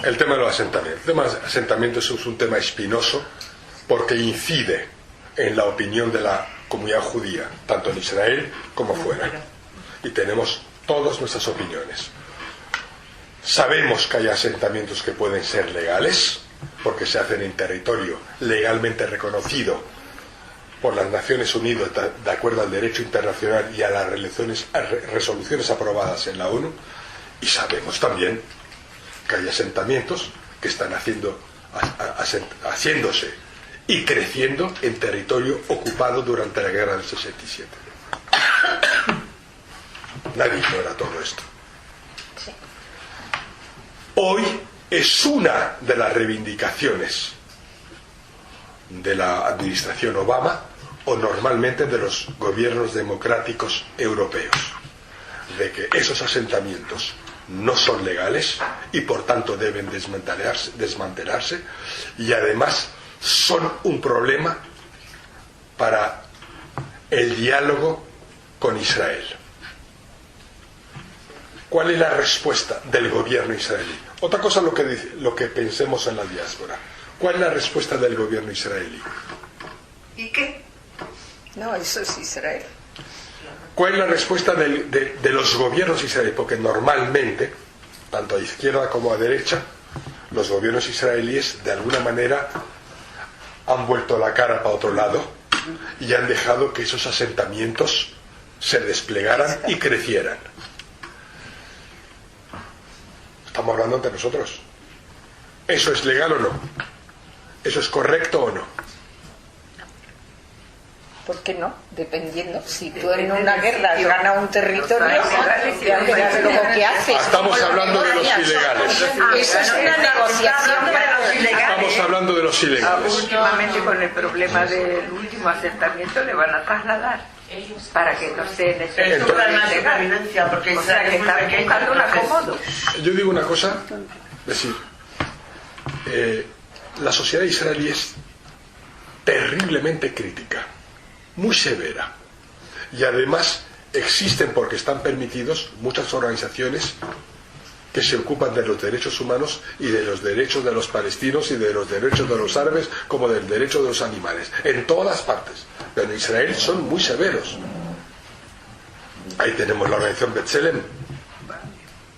El tema de los asentamientos. El tema de los asentamientos es un tema espinoso porque incide en la opinión de la comunidad judía, tanto en Israel como fuera. Y tenemos todas nuestras opiniones. Sabemos que hay asentamientos que pueden ser legales, porque se hacen en territorio legalmente reconocido por las Naciones Unidas de acuerdo al derecho internacional y a las resoluciones aprobadas en la ONU, y sabemos también que hay asentamientos que están haciéndose y creciendo en territorio ocupado durante la guerra del 67. Nadie ignora todo esto. hoy es una de las reivindicaciones de la administración Obama o normalmente de los gobiernos democráticos europeos, de que esos asentamientos no son legales y por tanto deben desmantelarse y además son un problema para el diálogo con Israel. ¿Cuál es la respuesta del gobierno israelí? Otra cosa lo que pensemos en la diáspora. ¿Cuál es la respuesta del gobierno israelí? ¿Y qué? No, eso es Israel. ¿Cuál es la respuesta de los gobiernos israelíes? Porque normalmente, tanto a izquierda como a derecha, los gobiernos israelíes de alguna manera han vuelto la cara para otro lado y han dejado que esos asentamientos se desplegaran y crecieran. Estamos hablando entre nosotros. ¿Eso es legal o no? ¿Eso es correcto o no? ¿Por qué no? Dependiendo. Si tú en una guerra has ganado un territorio, ya verás luego qué haces. Estamos hablando de los ilegales. Eso es una negociación para los ilegales. Estamos hablando de los ilegales. Últimamente con el problema del último asentamiento le van a trasladar para que no esté en ese Es un problema de supervivencia, porque o sea que están buscando un acomodo. Yo digo una cosa, es decir, la sociedad israelí es terriblemente crítica, muy severa, y además existen, porque están permitidos, muchas organizaciones que se ocupan de los derechos humanos y de los derechos de los palestinos y de los derechos de los árabes como del derecho de los animales, en todas partes. Pero en Israel son muy severos. Ahí tenemos la organización B'Tselem,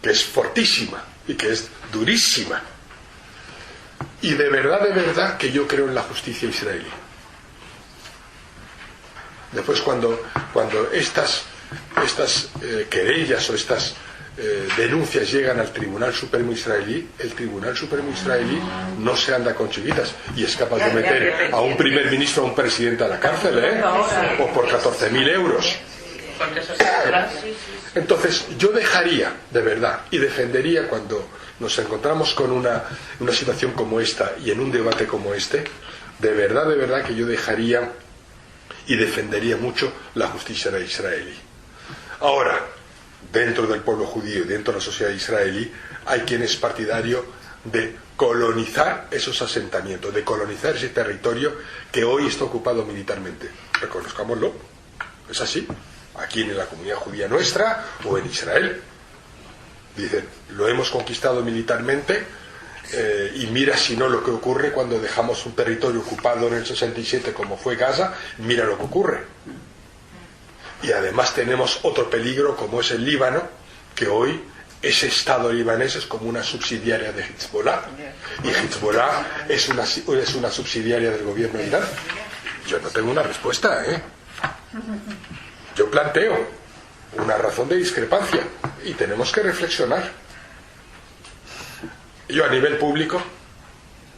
que es fortísima y que es durísima. Y de verdad que yo creo en la justicia israelí. Después cuando estas querellas o estas denuncias llegan al Tribunal Supremo Israelí, el Tribunal Supremo Israelí no se anda con chiquitas y es capaz de meter a un primer ministro o a un presidente a la cárcel, o por 14.000 euros. Entonces yo dejaría, de verdad, y defendería cuando nos encontramos con una situación como esta y en un debate como este, de verdad que yo dejaría y defendería mucho la justicia israelí. Ahora, dentro del pueblo judío y dentro de la sociedad israelí hay quien es partidario de colonizar esos asentamientos, de colonizar ese territorio que hoy está ocupado militarmente. Reconozcámoslo, es así, aquí en la comunidad judía nuestra o en Israel. Dicen, lo hemos conquistado militarmente y mira si no lo que ocurre cuando dejamos un territorio ocupado en el 67 como fue Gaza, mira lo que ocurre. Y además tenemos otro peligro como es el Líbano, que hoy ese Estado libanés es como una subsidiaria de Hezbollah, y Hezbollah es una subsidiaria del gobierno de Irán. Yo no tengo una respuesta, Yo planteo una razón de discrepancia y tenemos que reflexionar. Yo a nivel público,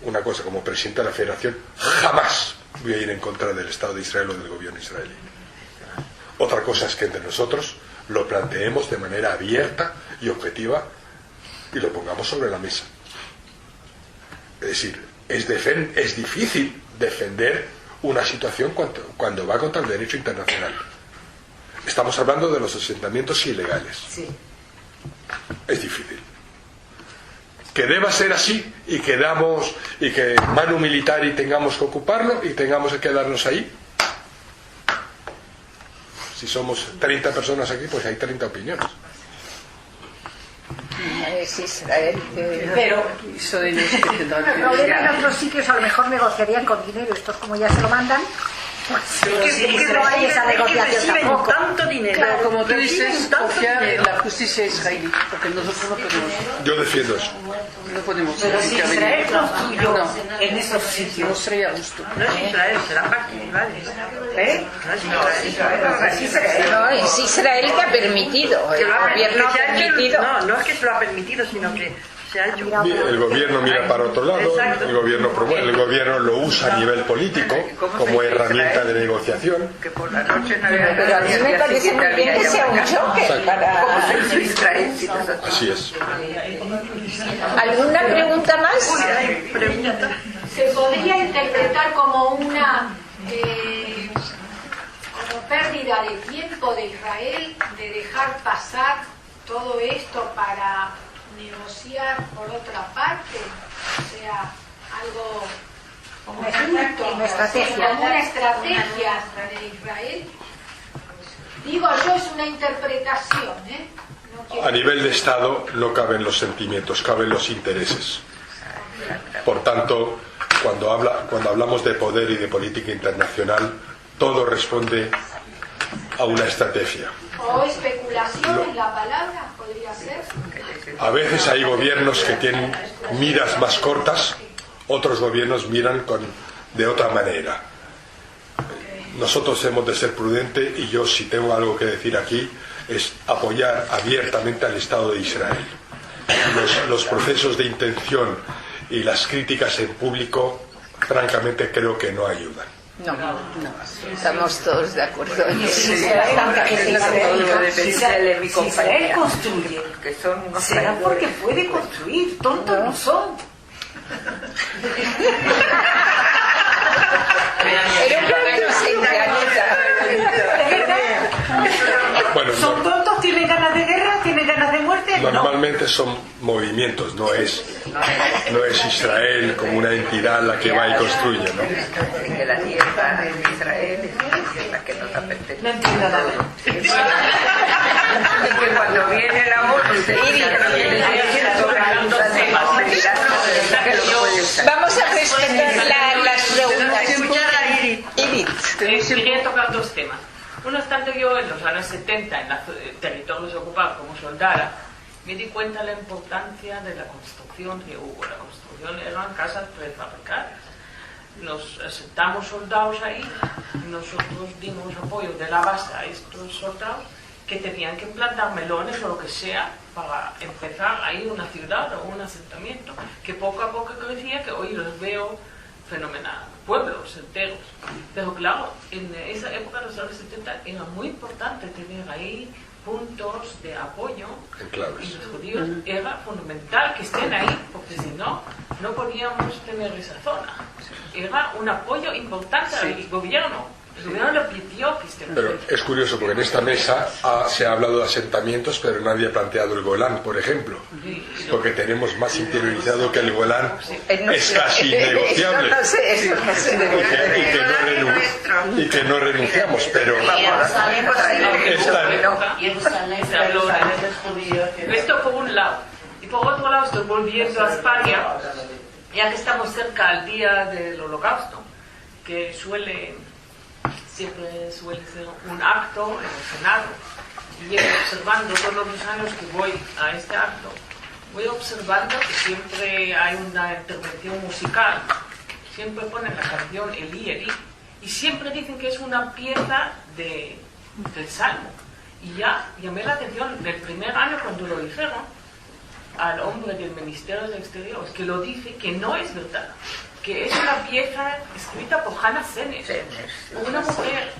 una cosa, como presidente de la Federación, jamás voy a ir en contra del Estado de Israel o del gobierno israelí. Otra cosa es que entre nosotros lo planteemos de manera abierta y objetiva y lo pongamos sobre la mesa. Es decir, es difícil defender una situación cuando va contra el derecho internacional. Estamos hablando de los asentamientos ilegales. Sí. Es difícil. Que deba ser así y que manu militari tengamos que ocuparlo y tengamos que quedarnos ahí. Si somos 30 personas aquí, pues hay 30 opiniones. Es Israel, pero eso de el problema en otros sitios a lo mejor negociarían con dinero. Estos como ya se lo mandan, pues que no hay esa negociación tampoco. Tanto dinero, claro, como tú dices, confiar en la justicia israelí, porque nosotros no podemos. Yo defiendo eso. No podemos. Pero si Israel construyó en esos No sitios, sería justo. no es Israel, será particulares. No, es Israel que ha permitido, el gobierno ha permitido. No es que se lo ha permitido, sino que El gobierno mira para otro lado, el gobierno lo usa a nivel político como herramienta de negociación. Que por la noche no había Pero a mí me parece muy bien que sea un choque para... Así es. ¿Alguna pregunta más? Se podría interpretar como una como pérdida de tiempo de Israel de dejar pasar todo esto para negociar por otra parte, o sea, algo como una estrategia. como una estrategia de Israel. Digo yo, es una interpretación, No quiero... A nivel de Estado no caben los sentimientos, caben los intereses. Por tanto, cuando hablamos de poder y de política internacional, todo responde a una estrategia. O especulación es la palabra, podría ser. A veces hay gobiernos que tienen miras más cortas, otros gobiernos miran de otra manera. Nosotros hemos de ser prudentes y yo, si tengo algo que decir aquí, es apoyar abiertamente al Estado de Israel. Los procesos de intención y las críticas en público, francamente, creo que no ayudan. No, estamos todos de acuerdo en eso. Si Israel construye, que son unos será porque puede construir, tontos no son. Pero creo que se enganeta. Bueno, ¿Son tontos? ¿Tienen ganas de guerra? ¿Tienen ganas de muerte? normalmente son movimientos, no es Israel como una entidad la que va y construye, ¿no? que la tierra de Israel es la que nos apetece. No entiendo nada. Y que cuando viene el amor, Vamos a respetar las preguntas. Quería tocar dos temas. Uno, estando yo en los años 70 en los territorios ocupados como soldada, me di cuenta de la importancia de la construcción que hubo. La construcción eran casas prefabricadas. Nos sentamos soldados ahí, nosotros dimos apoyo de la base a estos soldados que tenían que plantar melones o lo que sea para empezar ahí una ciudad o un asentamiento que poco a poco crecía, que hoy los veo fenomenal, pueblos enteros. Pero claro, en esa época de los años 70 era muy importante tener ahí puntos de apoyo, y los judíos era fundamental que estén ahí, porque si no, no podíamos tener esa zona. Era un apoyo importante al gobierno. El gobierno lo pidió que estén. Pero es curioso porque en esta mesa se ha hablado de asentamientos, pero nadie ha planteado el Golán, por ejemplo, porque tenemos más interiorizado que el Golán es casi innegociable y que no renunciamos, pero esto por un lado. Y por otro lado, estoy volviendo a España, ya que estamos cerca al día del Holocausto, que siempre suele ser un acto en el Senado, y llevo observando todos los años que voy a este acto, voy observando que siempre hay una intervención musical, siempre ponen la canción Elí, Elí, y siempre dicen que es una pieza del Salmo. Y ya llamé la atención del primer año cuando lo dijeron al hombre del Ministerio de Exteriores, que lo dice, que no es verdad, que es una pieza escrita por Hannah Senes, una mujer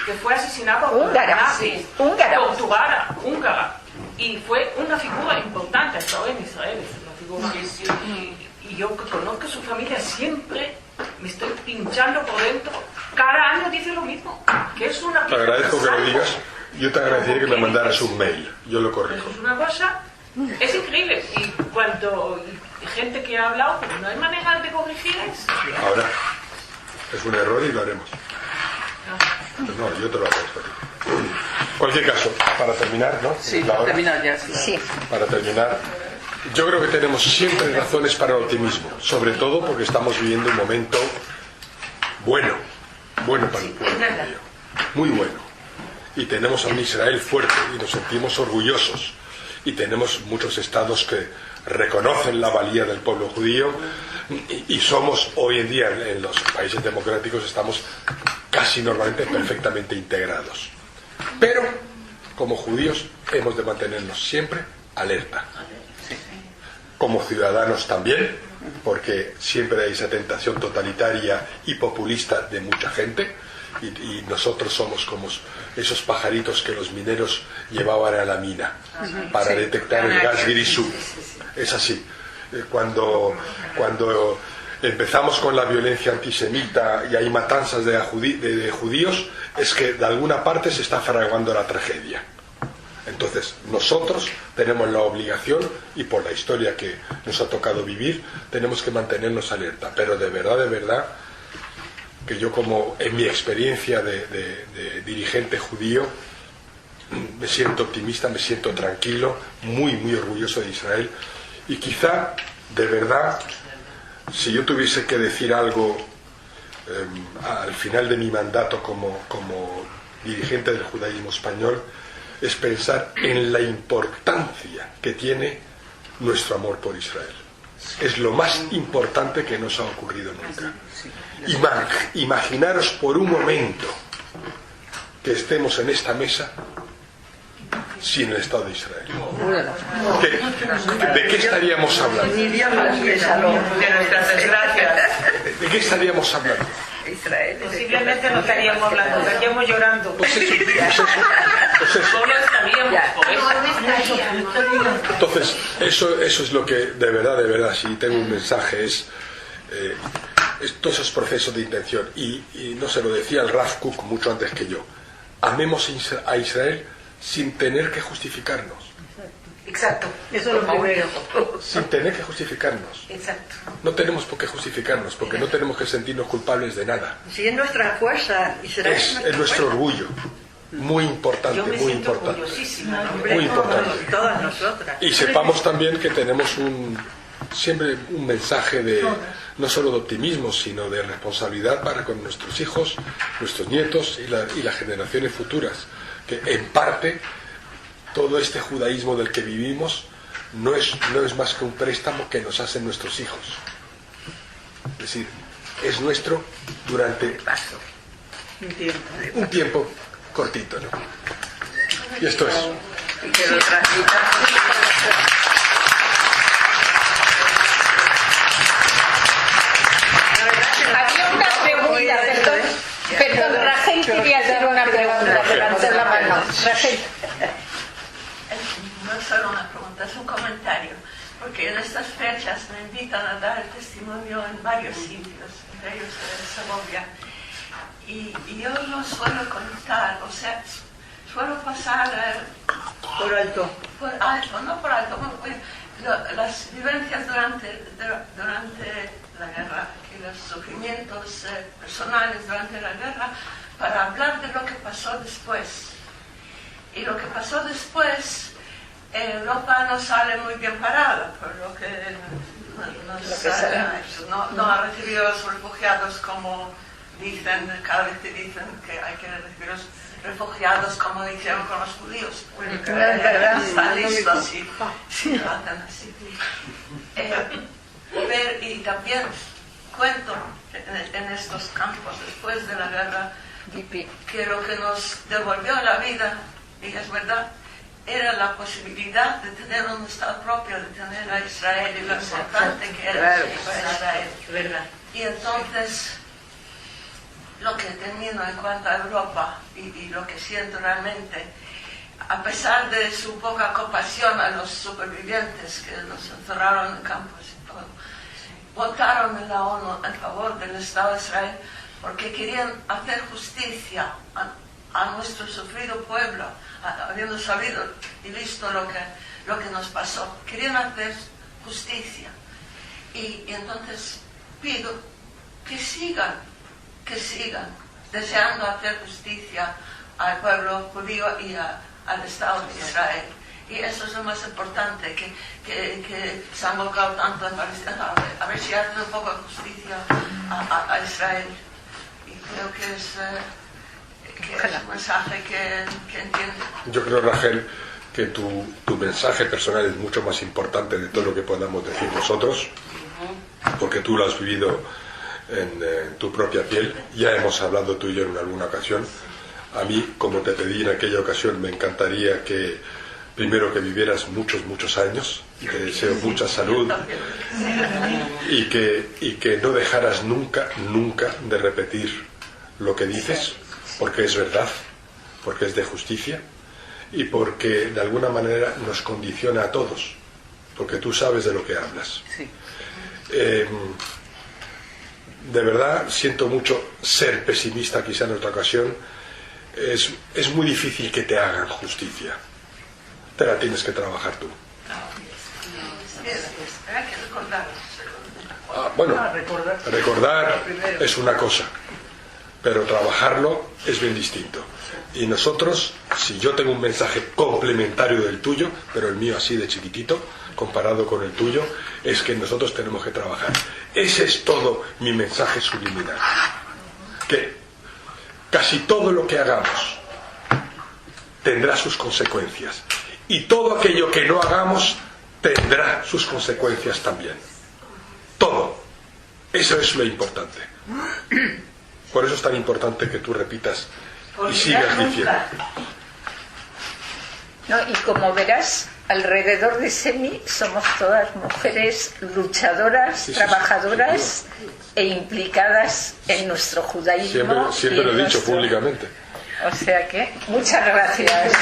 que fue asesinada por nazis, torturada, húngara, y fue una figura importante hasta hoy en Israel, una figura y yo que conozco a su familia siempre me estoy pinchando por dentro, cada año dice lo mismo, que es una pieza. Te agradezco que lo digas, yo te agradecería que me mandaras un mail, yo lo corrijo. Es una cosa, es increíble, y cuando gente que ha hablado, pero no hay manera de corregir eso. Ahora, es un error y lo haremos. No, yo te lo agradezco a ti. En cualquier caso, para terminar, ¿no? Sí, para terminar ya. Sí. Para terminar, yo creo que tenemos siempre razones para el optimismo, sobre todo porque estamos viviendo un momento bueno para el pueblo judío, muy bueno. Y tenemos a un Israel fuerte y nos sentimos orgullosos. Y tenemos muchos estados que reconocen la valía del pueblo judío y somos hoy en día en los países democráticos estamos casi normalmente perfectamente integrados. Pero como judíos hemos de mantenernos siempre alerta. como ciudadanos también, porque siempre hay esa tentación totalitaria y populista de mucha gente, y nosotros somos como esos pajaritos que los mineros llevaban a la mina para detectar el gas grisú. Es así. Cuando empezamos con la violencia antisemita y hay matanzas de judíos, es que de alguna parte se está fraguando la tragedia. Entonces nosotros tenemos la obligación, y por la historia que nos ha tocado vivir, tenemos que mantenernos alerta. Pero de verdad que yo, como en mi experiencia de dirigente judío, me siento optimista, me siento tranquilo, muy orgulloso de Israel. Y quizá, de verdad, si yo tuviese que decir algo al final de mi mandato como dirigente del judaísmo español, es pensar en la importancia que tiene nuestro amor por Israel. Es lo más importante que nos ha ocurrido nunca. Imaginaros por un momento que estemos en esta mesa sin el Estado de Israel. ¿De qué estaríamos hablando? De nuestras desgracias. ¿De qué estaríamos hablando? Israel. Posiblemente no estaríamos hablando, estaríamos llorando. Solo estaríamos por eso. Entonces, eso es lo que de verdad, si tengo un mensaje, es todos esos procesos de intención. Y no se lo decía el Rav Kook mucho antes que yo. Amemos a Israel sin tener que justificarnos. Exacto. Eso es lo primero. Sin tener que justificarnos. Exacto. No tenemos por qué justificarnos, porque no tenemos que sentirnos culpables de nada. Sí, es nuestra fuerza. Israel Es nuestro orgullo. Muy importante, Yo me muy siento importante. orgullosísima. Muy importante. Todas nosotras. Y sepamos también que tenemos siempre un mensaje no solo de optimismo, sino de responsabilidad para con nuestros hijos, nuestros nietos y las generaciones futuras. Que en parte todo este judaísmo del que vivimos no es más que un préstamo que nos hacen nuestros hijos. Es decir, es nuestro durante un tiempo cortito, ¿no? Y esto es. Había una pregunta, perdón, Rachel quería hacer una pregunta, levantó la mano. Rachel. No es solo una pregunta, es un comentario, porque en estas fechas me invitan a dar el testimonio en varios sitios, entre ellos en Segovia, y yo lo suelo contar, o sea, suelo pasar por alto, no por alto, las vivencias durante la guerra y los sufrimientos personales durante la guerra, para hablar de lo que pasó después. Y lo que pasó después, Europa no sale muy bien parada, por lo que no ha recibido a los refugiados como dicen, cada vez te dicen que hay que recibir los refugiados como hicieron con los judíos. Están listos si lo hacen así. Y también cuento en estos campos después de la guerra que lo que nos devolvió la vida, y es verdad, era la posibilidad de tener un Estado propio, de tener a Israel y lo importante que era Israel. Y entonces, lo que termino en cuanto a Europa y lo que siento realmente, a pesar de su poca compasión a los supervivientes que los encerraron en campos y todo, votaron en la ONU en favor del Estado de Israel porque querían hacer justicia a nuestro sufrido pueblo, habiendo sabido y visto lo que nos pasó. Querían hacer justicia. Y entonces pido que sigan deseando hacer justicia al pueblo judío y al Estado de Israel. Y eso es lo más importante, que se han volcado tanto en Palestina, a ver si hacen un poco de justicia a Israel. Y creo que es un mensaje que entiendo. Yo creo, Rachel, que tu mensaje personal es mucho más importante de todo lo que podamos decir nosotros, porque tú lo has vivido en tu propia piel. Ya hemos hablado tú y yo en alguna ocasión. A mí, como te pedí en aquella ocasión, me encantaría que primero que vivieras muchos años, y te deseo mucha salud, y que no dejaras nunca de repetir lo que dices, porque es verdad, porque es de justicia, y porque de alguna manera nos condiciona a todos, porque tú sabes de lo que hablas. Sí. De verdad siento mucho ser pesimista quizá en otra ocasión. Es muy difícil que te hagan justicia, te la tienes que trabajar tú. Hay que recordar. Bueno, recordar es una cosa, pero trabajarlo es bien distinto. Y nosotros, si yo tengo un mensaje complementario del tuyo, pero el mío así de chiquitito comparado con el tuyo, es que nosotros tenemos que trabajar. Ese es todo mi mensaje subliminal, que casi todo lo que hagamos tendrá sus consecuencias, y todo aquello que no hagamos tendrá sus consecuencias también. Todo. Eso es lo importante. Por eso es tan importante que tú repitas y sigas diciendo. No, y como verás, alrededor de Semi somos todas mujeres luchadoras, trabajadoras e implicadas en nuestro judaísmo. Siempre lo he dicho públicamente. O sea que, muchas gracias.